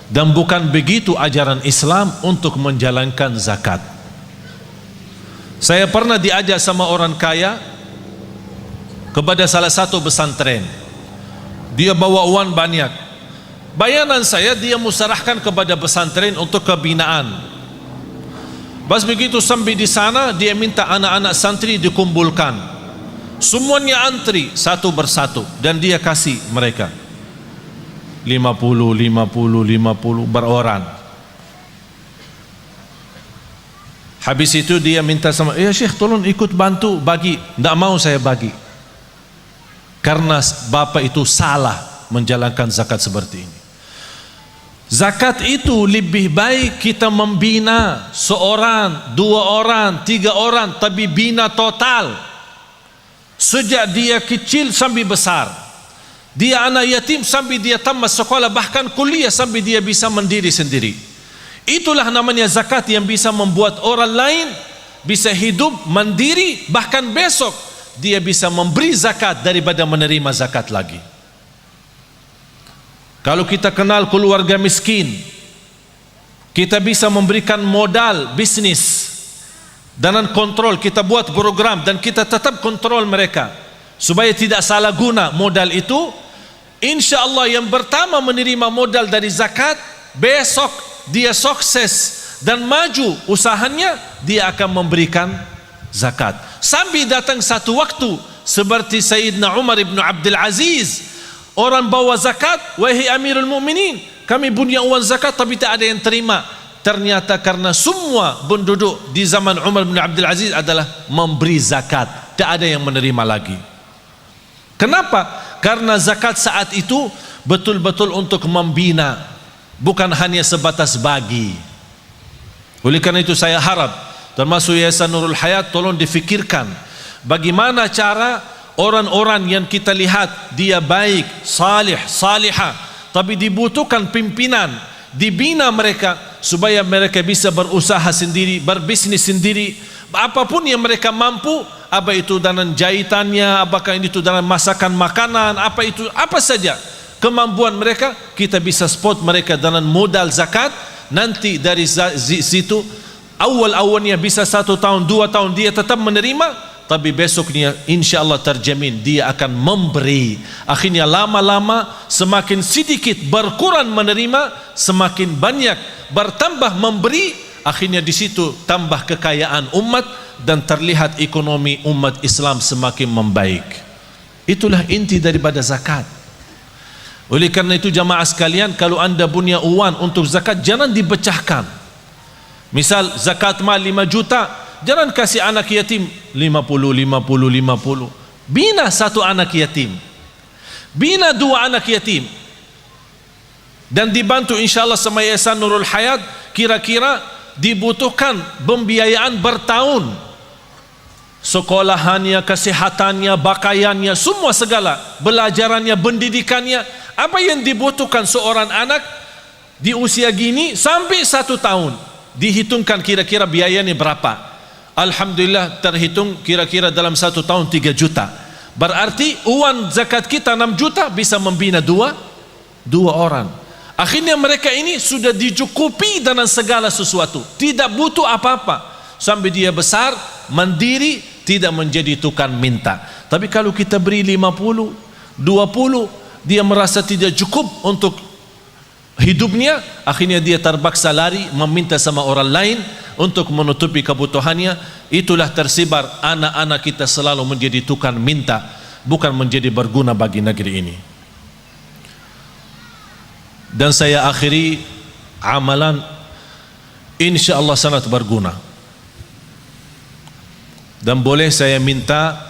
Dan bukan begitu ajaran Islam untuk menjalankan zakat. Saya pernah diajak sama orang kaya kepada salah satu pesantren. Dia bawa uang banyak. Bayanan saya, dia musarahkan kepada pesantren untuk kebinaan. Pas begitu sampai di sana, dia minta anak-anak santri dikumpulkan. semuanya antri satu persatu dan dia kasih mereka 50 beroran. Habis itu dia minta sama, ya Syekh tolong ikut bantu bagi. Tidak mau saya bagi, karena bapak itu salah menjalankan zakat seperti ini. Zakat itu lebih baik kita membina seorang, 2 orang, 3 orang, tapi bina total sejak dia kecil sampai besar. Dia anak yatim sampai dia tamat sekolah, bahkan kuliah, sampai dia bisa mandiri sendiri. Itulah namanya zakat yang bisa membuat orang lain bisa hidup mandiri, bahkan besok dia bisa memberi zakat daripada menerima zakat lagi. Kalau kita kenal keluarga miskin, kita bisa memberikan modal bisnis dan kontrol. Kita buat program dan kita tetap kontrol mereka supaya tidak salah guna modal itu. Insya Allah yang pertama menerima modal dari zakat, besok dia sukses dan maju usahanya, dia akan memberikan zakat. Sampai datang satu waktu seperti Sayyidina Umar ibn Abdul Aziz, orang bawa zakat, wahai Amirul Mukminin, kami punya uang zakat tapi tak ada yang terima. Ternyata karena semua penduduk di zaman Umar bin Abdul Aziz adalah memberi zakat, tak ada yang menerima lagi. Kenapa? Karena zakat saat itu betul-betul untuk membina, bukan hanya sebatas bagi. Oleh karena itu saya harap termasuk Yayasan Nurul Hayat tolong difikirkan bagaimana cara orang-orang yang kita lihat dia baik, salih, salihah, tapi dibutuhkan pimpinan, dibina mereka supaya mereka bisa berusaha sendiri, berbisnis sendiri, apapun yang mereka mampu, apa itu dalam jahitannya, apakah itu dalam masakan makanan, apa itu, apa saja kemampuan mereka, kita bisa support mereka dalam modal zakat. Nanti dari situ awal-awalnya bisa 1 tahun 2 tahun dia tetap menerima, tapi besoknya insya Allah terjamin dia akan memberi. Akhirnya lama-lama semakin sedikit berkurang menerima, semakin banyak bertambah memberi. Akhirnya di situ tambah kekayaan umat dan terlihat ekonomi umat Islam semakin membaik. Itulah inti daripada zakat. Oleh karena itu jamaah sekalian, kalau anda punya uang untuk zakat, jangan dipecahkan. Misal zakat mal 5 juta, jangan kasih anak yatim 50. Bina 1 anak yatim, bina 2 anak yatim, dan dibantu insya Allah sama Yayasan Nurul Hayat. Kira-kira dibutuhkan pembiayaan bertahun, sekolahannya, kesehatannya, pakaiannya, semua segala, belajarannya, pendidikannya. Apa yang dibutuhkan seorang anak di usia gini sampai 1 tahun, dihitungkan kira-kira biayanya berapa. Alhamdulillah terhitung kira-kira dalam 1 tahun 3 juta. Berarti uang zakat kita 6 juta bisa membina 2 orang. Akhirnya mereka ini sudah dicukupi dengan segala sesuatu, tidak butuh apa-apa, sampai dia besar mandiri, tidak menjadi tukang minta. Tapi kalau kita beri 50, 20, dia merasa tidak cukup untuk hidupnya, akhirnya dia terpaksa lari meminta sama orang lain untuk menutupi kebutuhannya. Itulah tersebar anak-anak kita selalu menjadi tukang minta, bukan menjadi berguna bagi negeri ini. Dan saya akhiri amalan insya Allah sangat berguna. Dan boleh saya minta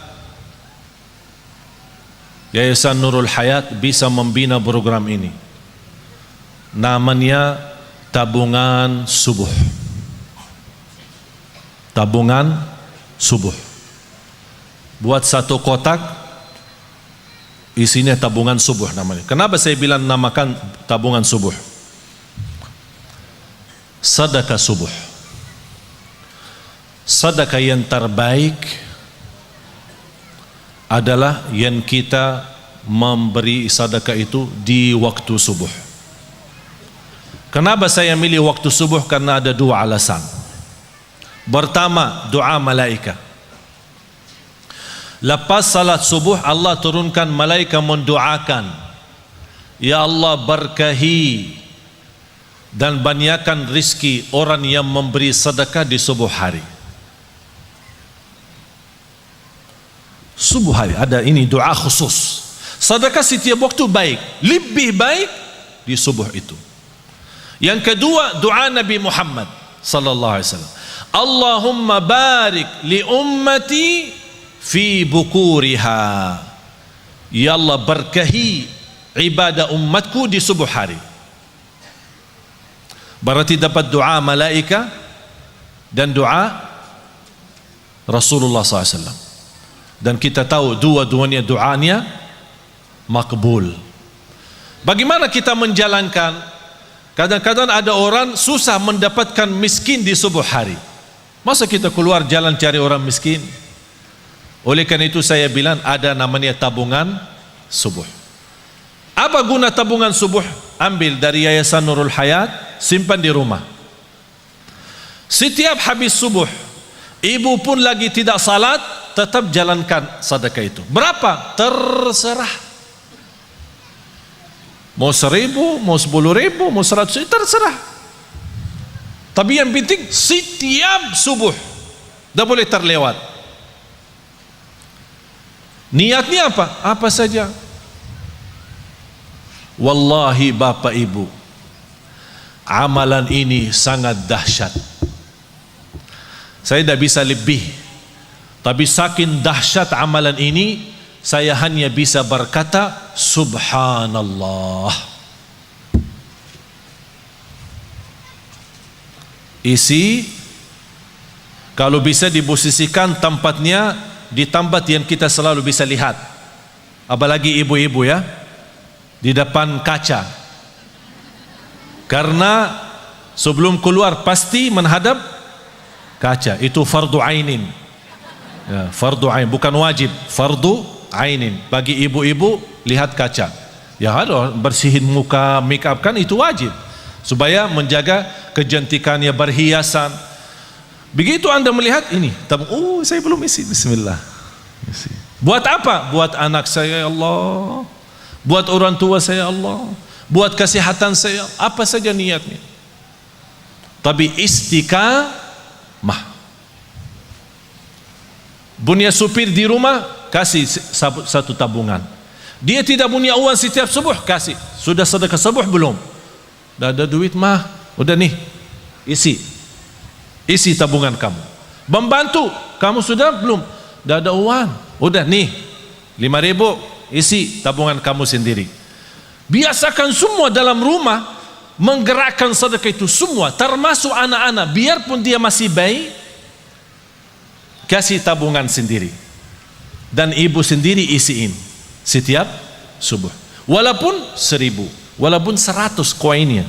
Yayasan Nurul Hayat bisa membina program ini. Namanya tabungan subuh. Tabungan subuh. Buat 1 kotak, isinya tabungan subuh namanya. Kenapa saya bilang namakan tabungan subuh? Sedekah subuh. Sedekah yang terbaik adalah yang kita memberi sedekah itu di waktu subuh. Kenapa saya milih waktu subuh? Karena ada 2 alasan. Pertama, doa malaikat. Lepas salat subuh Allah turunkan malaikat mendoakan, ya Allah berkahi dan banyakkan rizki orang yang memberi sedekah di subuh hari. subuh hari ada ini doa khusus. Sedekah setiap waktu baik, lebih baik di subuh itu. Yang kedua, doa Nabi Muhammad sallallahu alaihi wasallam. Allahumma barik li ummati fi bukuriha. Ya Allah, berkahi ibadah umatku di subuh hari. Berarti dapat doa malaika dan doa Rasulullah SAW. Dan kita tahu dua-duanya doanya makbul. Bagaimana kita menjalankan? Kadang-kadang ada orang susah mendapatkan miskin di subuh hari. Masa kita keluar jalan cari orang miskin? Oleh karena itu saya bilang ada namanya tabungan subuh. Apa guna tabungan subuh? Ambil dari Yayasan Nurul Hayat, simpan di rumah. Setiap habis subuh, ibu pun lagi tidak salat, tetap jalankan sedekah itu. Berapa? Terserah. Mau 1.000, mau 10.000, mau 100.000, terserah. Tapi yang penting setiap subuh, tidak boleh terlewat. Niatnya apa? Apa saja. Wallahi bapak ibu, amalan ini sangat dahsyat. Saya tidak bisa lebih. Tapi saking dahsyat amalan ini, saya hanya bisa berkata subhanallah. Isi, kalau bisa diposisikan tempatnya di tempat yang kita selalu bisa lihat. Apalagi ibu-ibu ya, di depan kaca. Karena sebelum keluar pasti menghadap kaca. Itu fardu ainin ya, fardu ain, bukan wajib, fardu ainin. Bagi ibu-ibu lihat kaca ya, ada bersihin muka, make up, kan itu wajib supaya menjaga kecantikannya, berhiasan. Begitu anda melihat ini, oh saya belum isi, bismillah isi. Buat apa? Buat anak saya ya Allah, buat orang tua saya ya Allah, buat kesehatan saya, apa saja niatnya. Tapi istiqamah. Punya supir di rumah, kasih satu tabungan. Dia tidak punya uang setiap subuh, kasih. Sudah sedekah subuh belum? Dah ada duit mah, udah nih, isi tabungan kamu. Membantu, kamu sudah belum? Dah ada uang, udah nih, 5.000, isi tabungan kamu sendiri. Biasakan semua dalam rumah menggerakkan sedekah itu semua, termasuk anak-anak, biarpun dia masih bayi, kasih tabungan sendiri. Dan ibu sendiri isiin setiap subuh. Walaupun 1.000, walaupun 100 koinnya.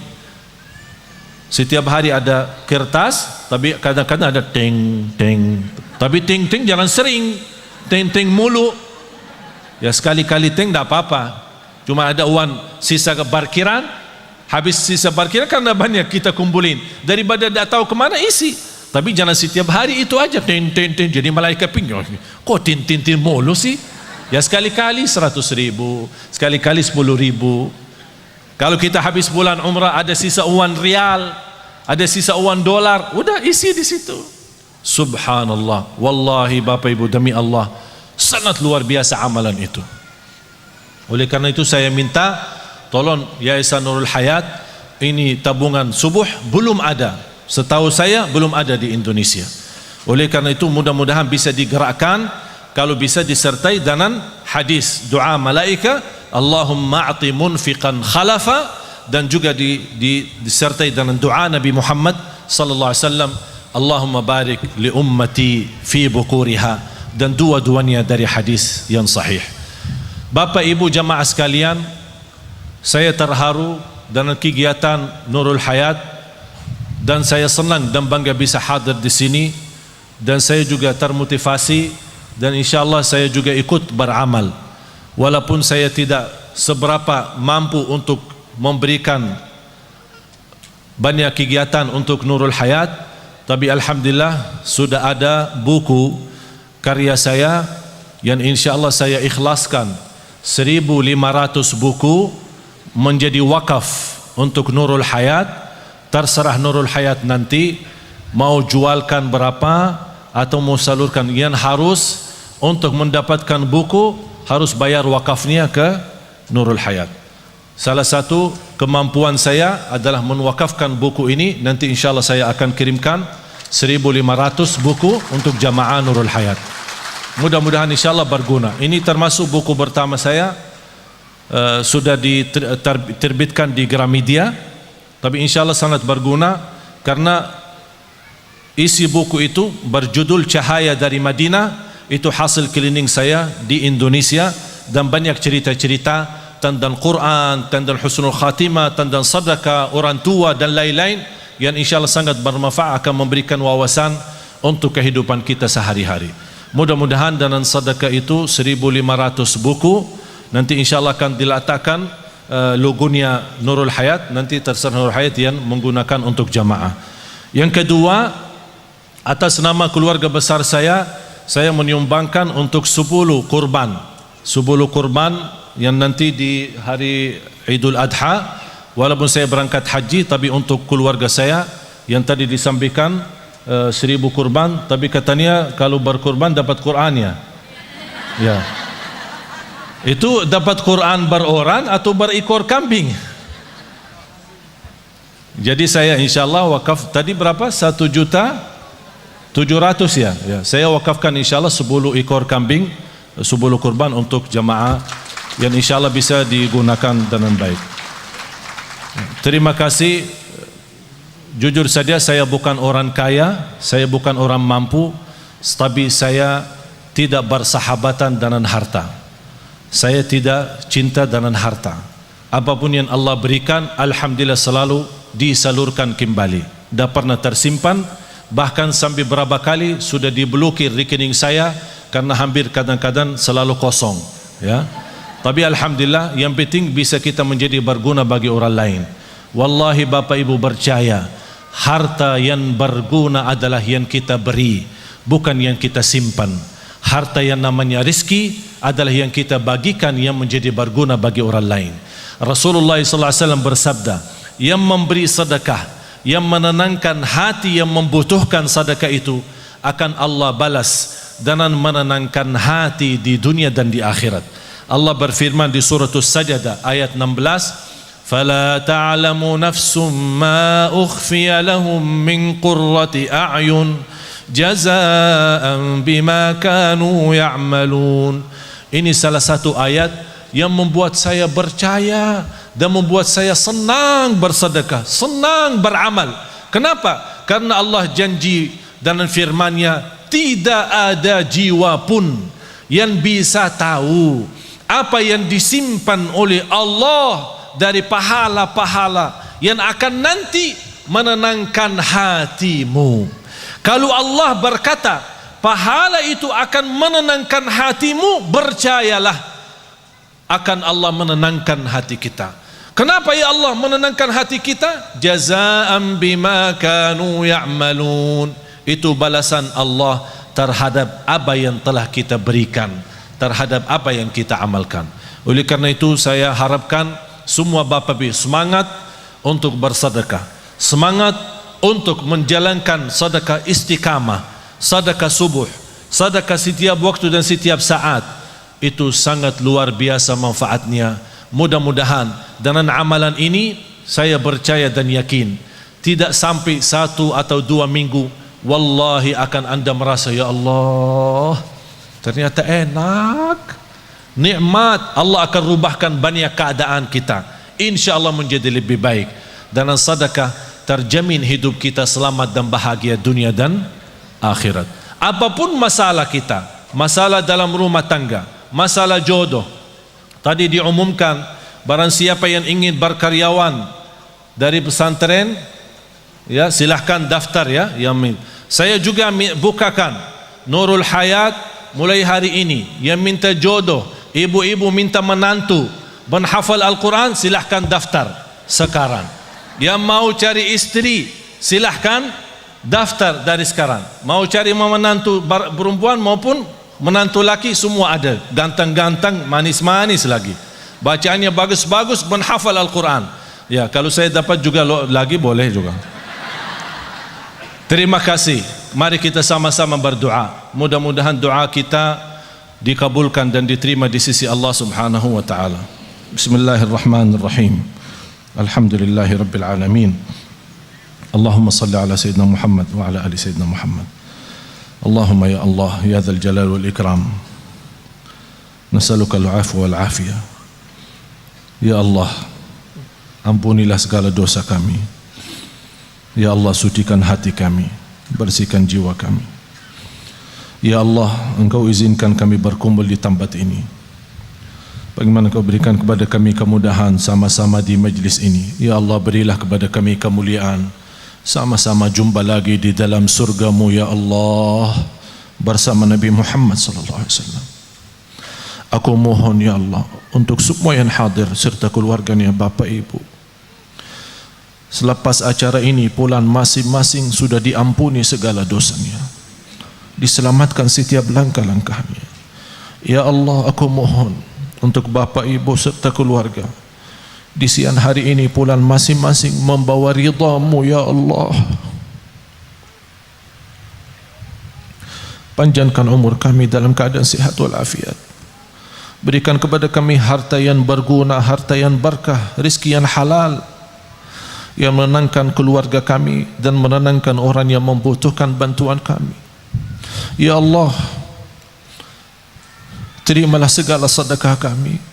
Setiap hari ada kertas, tapi kadang-kadang ada ting-ting. Tapi ting-ting jangan sering, ting-ting mulu. Ya sekali-kali ting tidak apa-apa. Cuma ada uang sisa parkiran, habis sisa parkiran karena banyak kita kumpulin. Daripada tidak tahu kemana, isi. Tapi jangan setiap hari itu aja tin. Jadi malaikat pingin, kok tin mulu sih? Ya sekali-kali 100.000, sekali-kali 10.000. Kalau kita habis bulan umrah ada sisa uang rial, ada sisa uang dolar, udah isi di situ. Subhanallah. Wallahi bapak ibu, demi Allah, sangat luar biasa amalan itu. Oleh karena itu saya minta tolong Yayasan Nurul Hayat, ini tabungan subuh belum ada. Setahu saya belum ada di Indonesia. Oleh karena itu mudah-mudahan bisa digerakkan, kalau bisa disertai dengan hadis doa malaika, Allahumma a'ti munfiqan khalafa, dan juga disertai dengan doa Nabi Muhammad sallallahu alaihi wasallam, Allahumma barik li ummati fi bukuriha, dan dua-duanya dari hadis yang sahih. Bapak ibu jamaah sekalian, saya terharu dengan kegiatan Nurul Hayat, dan saya senang dan bangga bisa hadir di sini, dan saya juga termotivasi, dan insyaallah saya juga ikut beramal. Walaupun saya tidak seberapa mampu untuk memberikan banyak kegiatan untuk Nurul Hayat, tapi alhamdulillah sudah ada buku karya saya yang insyaallah saya ikhlaskan 1.500 buku menjadi wakaf untuk Nurul Hayat. Terserah Nurul Hayat nanti mau jualkan berapa atau mau salurkan. Yang harus Untuk mendapatkan buku harus bayar wakafnya ke Nurul Hayat. Salah satu kemampuan saya adalah menwakafkan buku ini. Nanti insyaAllah saya akan kirimkan 1.500 buku untuk jamaah Nurul Hayat. Mudah-mudahan insyaAllah berguna. Ini termasuk buku pertama saya, sudah diterbitkan di Gramedia, tapi insyaAllah sangat berguna karena isi buku itu berjudul Cahaya dari Madinah. Itu hasil keliling saya di Indonesia, dan banyak cerita-cerita tentang Quran, tentang husnul khatimah, tentang sedekah, orang tua dan lain-lain yang insyaAllah sangat bermanfaat, akan memberikan wawasan untuk kehidupan kita sehari-hari. Mudah-mudahan dengan sedekah itu 1.500 buku nanti insyaAllah akan diletakkan logonya Nurul Hayat, nanti terserah Nurul Hayat yang menggunakan untuk jamaah. Yang kedua, atas nama keluarga besar saya menyumbangkan untuk 10 kurban yang nanti di hari Idul Adha. Walaupun saya berangkat haji, tapi untuk keluarga saya yang tadi disampaikan 1.000 kurban, tapi katanya kalau berkurban dapat Qurannya. Ya. Itu dapat Quran beroran atau berikor kambing? Jadi saya insyaAllah wakaf tadi berapa? 1.700.000 ya. Saya wakafkan insyaAllah 10 ekor kambing, 10 kurban untuk jamaah yang insyaAllah bisa digunakan dengan baik. Terima kasih. Jujur saja saya bukan orang kaya, saya bukan orang mampu, tapi saya tidak bersahabatan dengan harta. Saya tidak cinta dengan harta. Apapun yang Allah berikan, alhamdulillah selalu disalurkan kembali. Dah pernah tersimpan, bahkan sampai berapa kali sudah diblokir rekening saya karena hampir kadang-kadang selalu kosong, ya. Tapi alhamdulillah, yang penting bisa kita menjadi berguna bagi orang lain. Wallahi Bapak Ibu percaya, harta yang berguna adalah yang kita beri, bukan yang kita simpan. Harta yang namanya rizki adalah yang kita bagikan, yang menjadi berguna bagi orang lain. Rasulullah SAW bersabda, yang memberi sedekah, yang menenangkan hati yang membutuhkan sedekah itu, akan Allah balas dengan menenangkan hati di dunia dan di akhirat. Allah berfirman di surah As-Sajdah ayat 16, فَلَا تَعْلَمُ نَفْسٌ مَا أُخْفِيَ لَهُم مِّن قُرَّةِ أَعْيُنٍ جَزَاءً بِمَا كَانُوا يَعْمَلُونَ. Ini salah satu ayat yang membuat saya percaya dan membuat saya senang bersedekah, senang beramal. Kenapa? Karena Allah janji dalam firman-Nya, tidak ada jiwa pun yang bisa tahu apa yang disimpan oleh Allah dari pahala-pahala yang akan nanti menenangkan hatimu. Kalau Allah berkata pahala itu akan menenangkan hatimu, percayalah akan Allah menenangkan hati kita. Kenapa ya Allah menenangkan hati kita? Jazaa'an bima kanu ya'malun. Itu balasan Allah terhadap apa yang telah kita berikan, terhadap apa yang kita amalkan. Oleh karena itu saya harapkan semua Bapak Ibu semangat untuk bersedekah, semangat untuk menjalankan sedekah istiqamah, sedekah subuh, sedekah setiap waktu dan setiap saat. Itu sangat luar biasa manfaatnya. Mudah-mudahan dengan amalan ini saya percaya dan yakin tidak sampai 1 atau 2 minggu, wallahi akan anda merasa, ya Allah ternyata enak, nikmat. Allah akan rubahkan banyak keadaan kita, insya Allah menjadi lebih baik. Dengan sedekah terjamin hidup kita selamat dan bahagia dunia dan akhirat. Apapun masalah kita, masalah dalam rumah tangga, masalah jodoh, tadi diumumkan barang siapa yang ingin berkaryawan dari pesantren, ya silahkan daftar ya. Saya juga bukakan Nurul Hayat mulai hari ini. Yang minta jodoh, ibu-ibu minta menantu menghafal Al-Quran, silahkan daftar sekarang. Yang mau cari istri, silahkan daftar dari sekarang. Mau cari menantu perempuan maupun menantu laki, semua ada. Ganteng-ganteng, manis-manis lagi, bacaannya bagus-bagus, menghafal Al-Quran. Ya, kalau saya dapat juga lagi boleh juga. Terima kasih. Mari kita sama-sama berdoa. Mudah-mudahan doa kita dikabulkan dan diterima di sisi Allah Subhanahu wa taala. Bismillahirrahmanirrahim. Alhamdulillahi rabbil alamin. Allahumma salli ala sayyidina Muhammad wa ala ali sayyidina Muhammad. Allahumma ya Allah ya dzal jalal wal ikram. Nas'aluka al-'afwa wal 'afiyah. Ya Allah, ampunilah segala dosa kami. Ya Allah, sucikan hati kami, bersihkan jiwa kami. Ya Allah, Engkau izinkan kami berkumpul di tempat ini. Bagaimana Engkau berikan kepada kami kemudahan sama-sama di majlis ini. Ya Allah, berilah kepada kami kemuliaan, sama-sama jumpa lagi di dalam surga-Mu ya Allah bersama Nabi Muhammad sallallahu alaihi wasallam. Aku mohon ya Allah untuk semua yang hadir serta keluarganya, Bapak Ibu, selepas acara ini pulang masing-masing sudah diampuni segala dosanya, diselamatkan setiap langkah-langkahnya. Ya Allah, aku mohon untuk Bapak Ibu serta keluarga di siang hari ini pulang masing-masing membawa ridha-Mu ya Allah. Panjangkan umur kami dalam keadaan sihat walafiat. Berikan kepada kami harta yang berguna, harta yang berkah, rezeki yang halal, yang menenangkan keluarga kami dan menenangkan orang yang membutuhkan bantuan kami. Ya Allah, terimalah segala sedekah kami,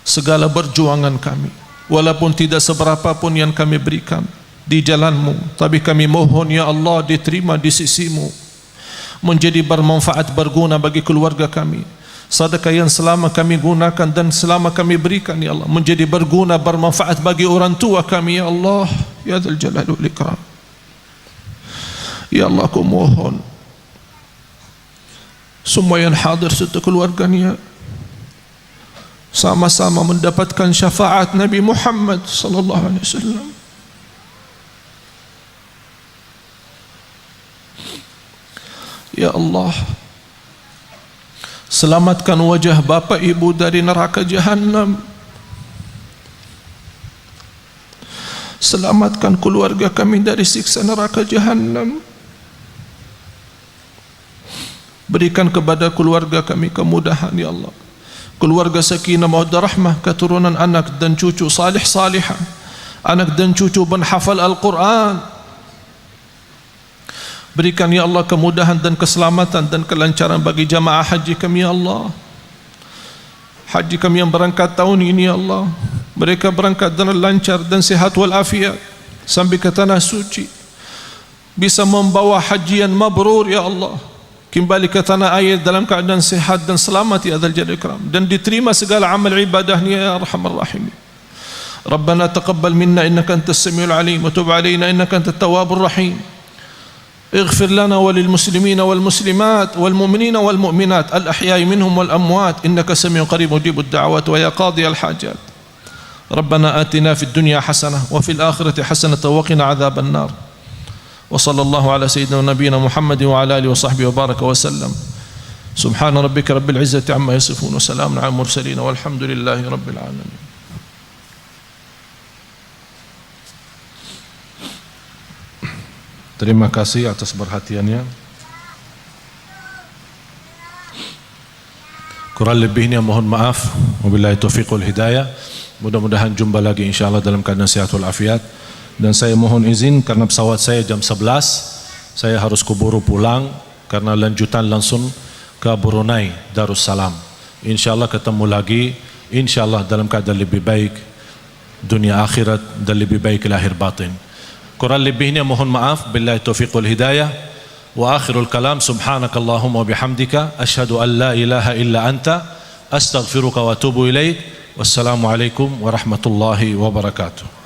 segala perjuangan kami, walaupun tidak seberapa pun yang kami berikan di jalan-Mu, tapi kami mohon ya Allah diterima di sisi-Mu, menjadi bermanfaat, berguna bagi keluarga kami. Sedekah yang selama kami gunakan dan selama kami berikan ya Allah menjadi berguna, bermanfaat bagi orang tua kami ya Allah ya dzal jalali wal ikram. Ya Allah, aku mohon semua yang hadir serta keluarganya sama-sama mendapatkan syafaat Nabi Muhammad sallallahu alaihi wasallam. Ya Allah, selamatkan wajah Bapak Ibu dari neraka Jahannam. Selamatkan keluarga kami dari siksa neraka Jahannam. Berikan kepada keluarga kami kemudahan ya Allah. Keluarga sakinah mawaddah rahmah, keturunan anak dan cucu salih salihah, anak dan cucu penghafal Al-Quran. Berikan ya Allah kemudahan dan keselamatan dan kelancaran bagi jamaah haji kami ya Allah. Haji kami yang berangkat tahun ini ya Allah, mereka berangkat dengan lancar dan sehat walafiat sampai ke tanah suci, bisa membawa hajian mabrur ya Allah, kembali ke tanah air dalam keadaan sehat dan selamat ya dzal jalali wal ikram, dan diterima segala amal ibadahnya ya arhamar rahimin. Rabbana taqabbal minna innaka antas samiul alim wa tub alaina innaka antat tawwabur rahim. اغفر لنا وللمسلمين والمسلمات والمؤمنين والمؤمنات الأحياء منهم والأموات إنك سميع قريب مجيب الدعوات ويا قاضي الحاجات. ربنا آتنا في الدنيا حسنة وفي الآخرة حسنة وقنا عذاب النار. وصلى الله على سيدنا ونبينا محمد وعلى آله وصحبه وبارك وسلم. سبحان ربك رب العزة عما يصفون وسلام على المرسلين والحمد لله رب العالمين. Terima kasih atas perhatiannya. Kurang lebihnya mohon maaf. Wabillahi taufiq wal hidayah. Mudah-mudahan jumpa lagi insyaallah dalam keadaan sehat wal afiat. Dan saya mohon izin karena pesawat saya jam 11, saya harus keburu pulang karena lanjutan langsung ke Brunei Darussalam. Insyaallah ketemu lagi insyaallah dalam keadaan lebih baik dunia akhirat dan lebih baik lahir batin. Kurang lebihnya mohon maaf. Billahi taufiq wal hidayah. Wa akhirul kalam subhanakallahumma wa bihamdika asyhadu an la ilaha illa anta astaghfiruka wa atubu ilaik. Wassalamu alaikum warahmatullahi wabarakatuh.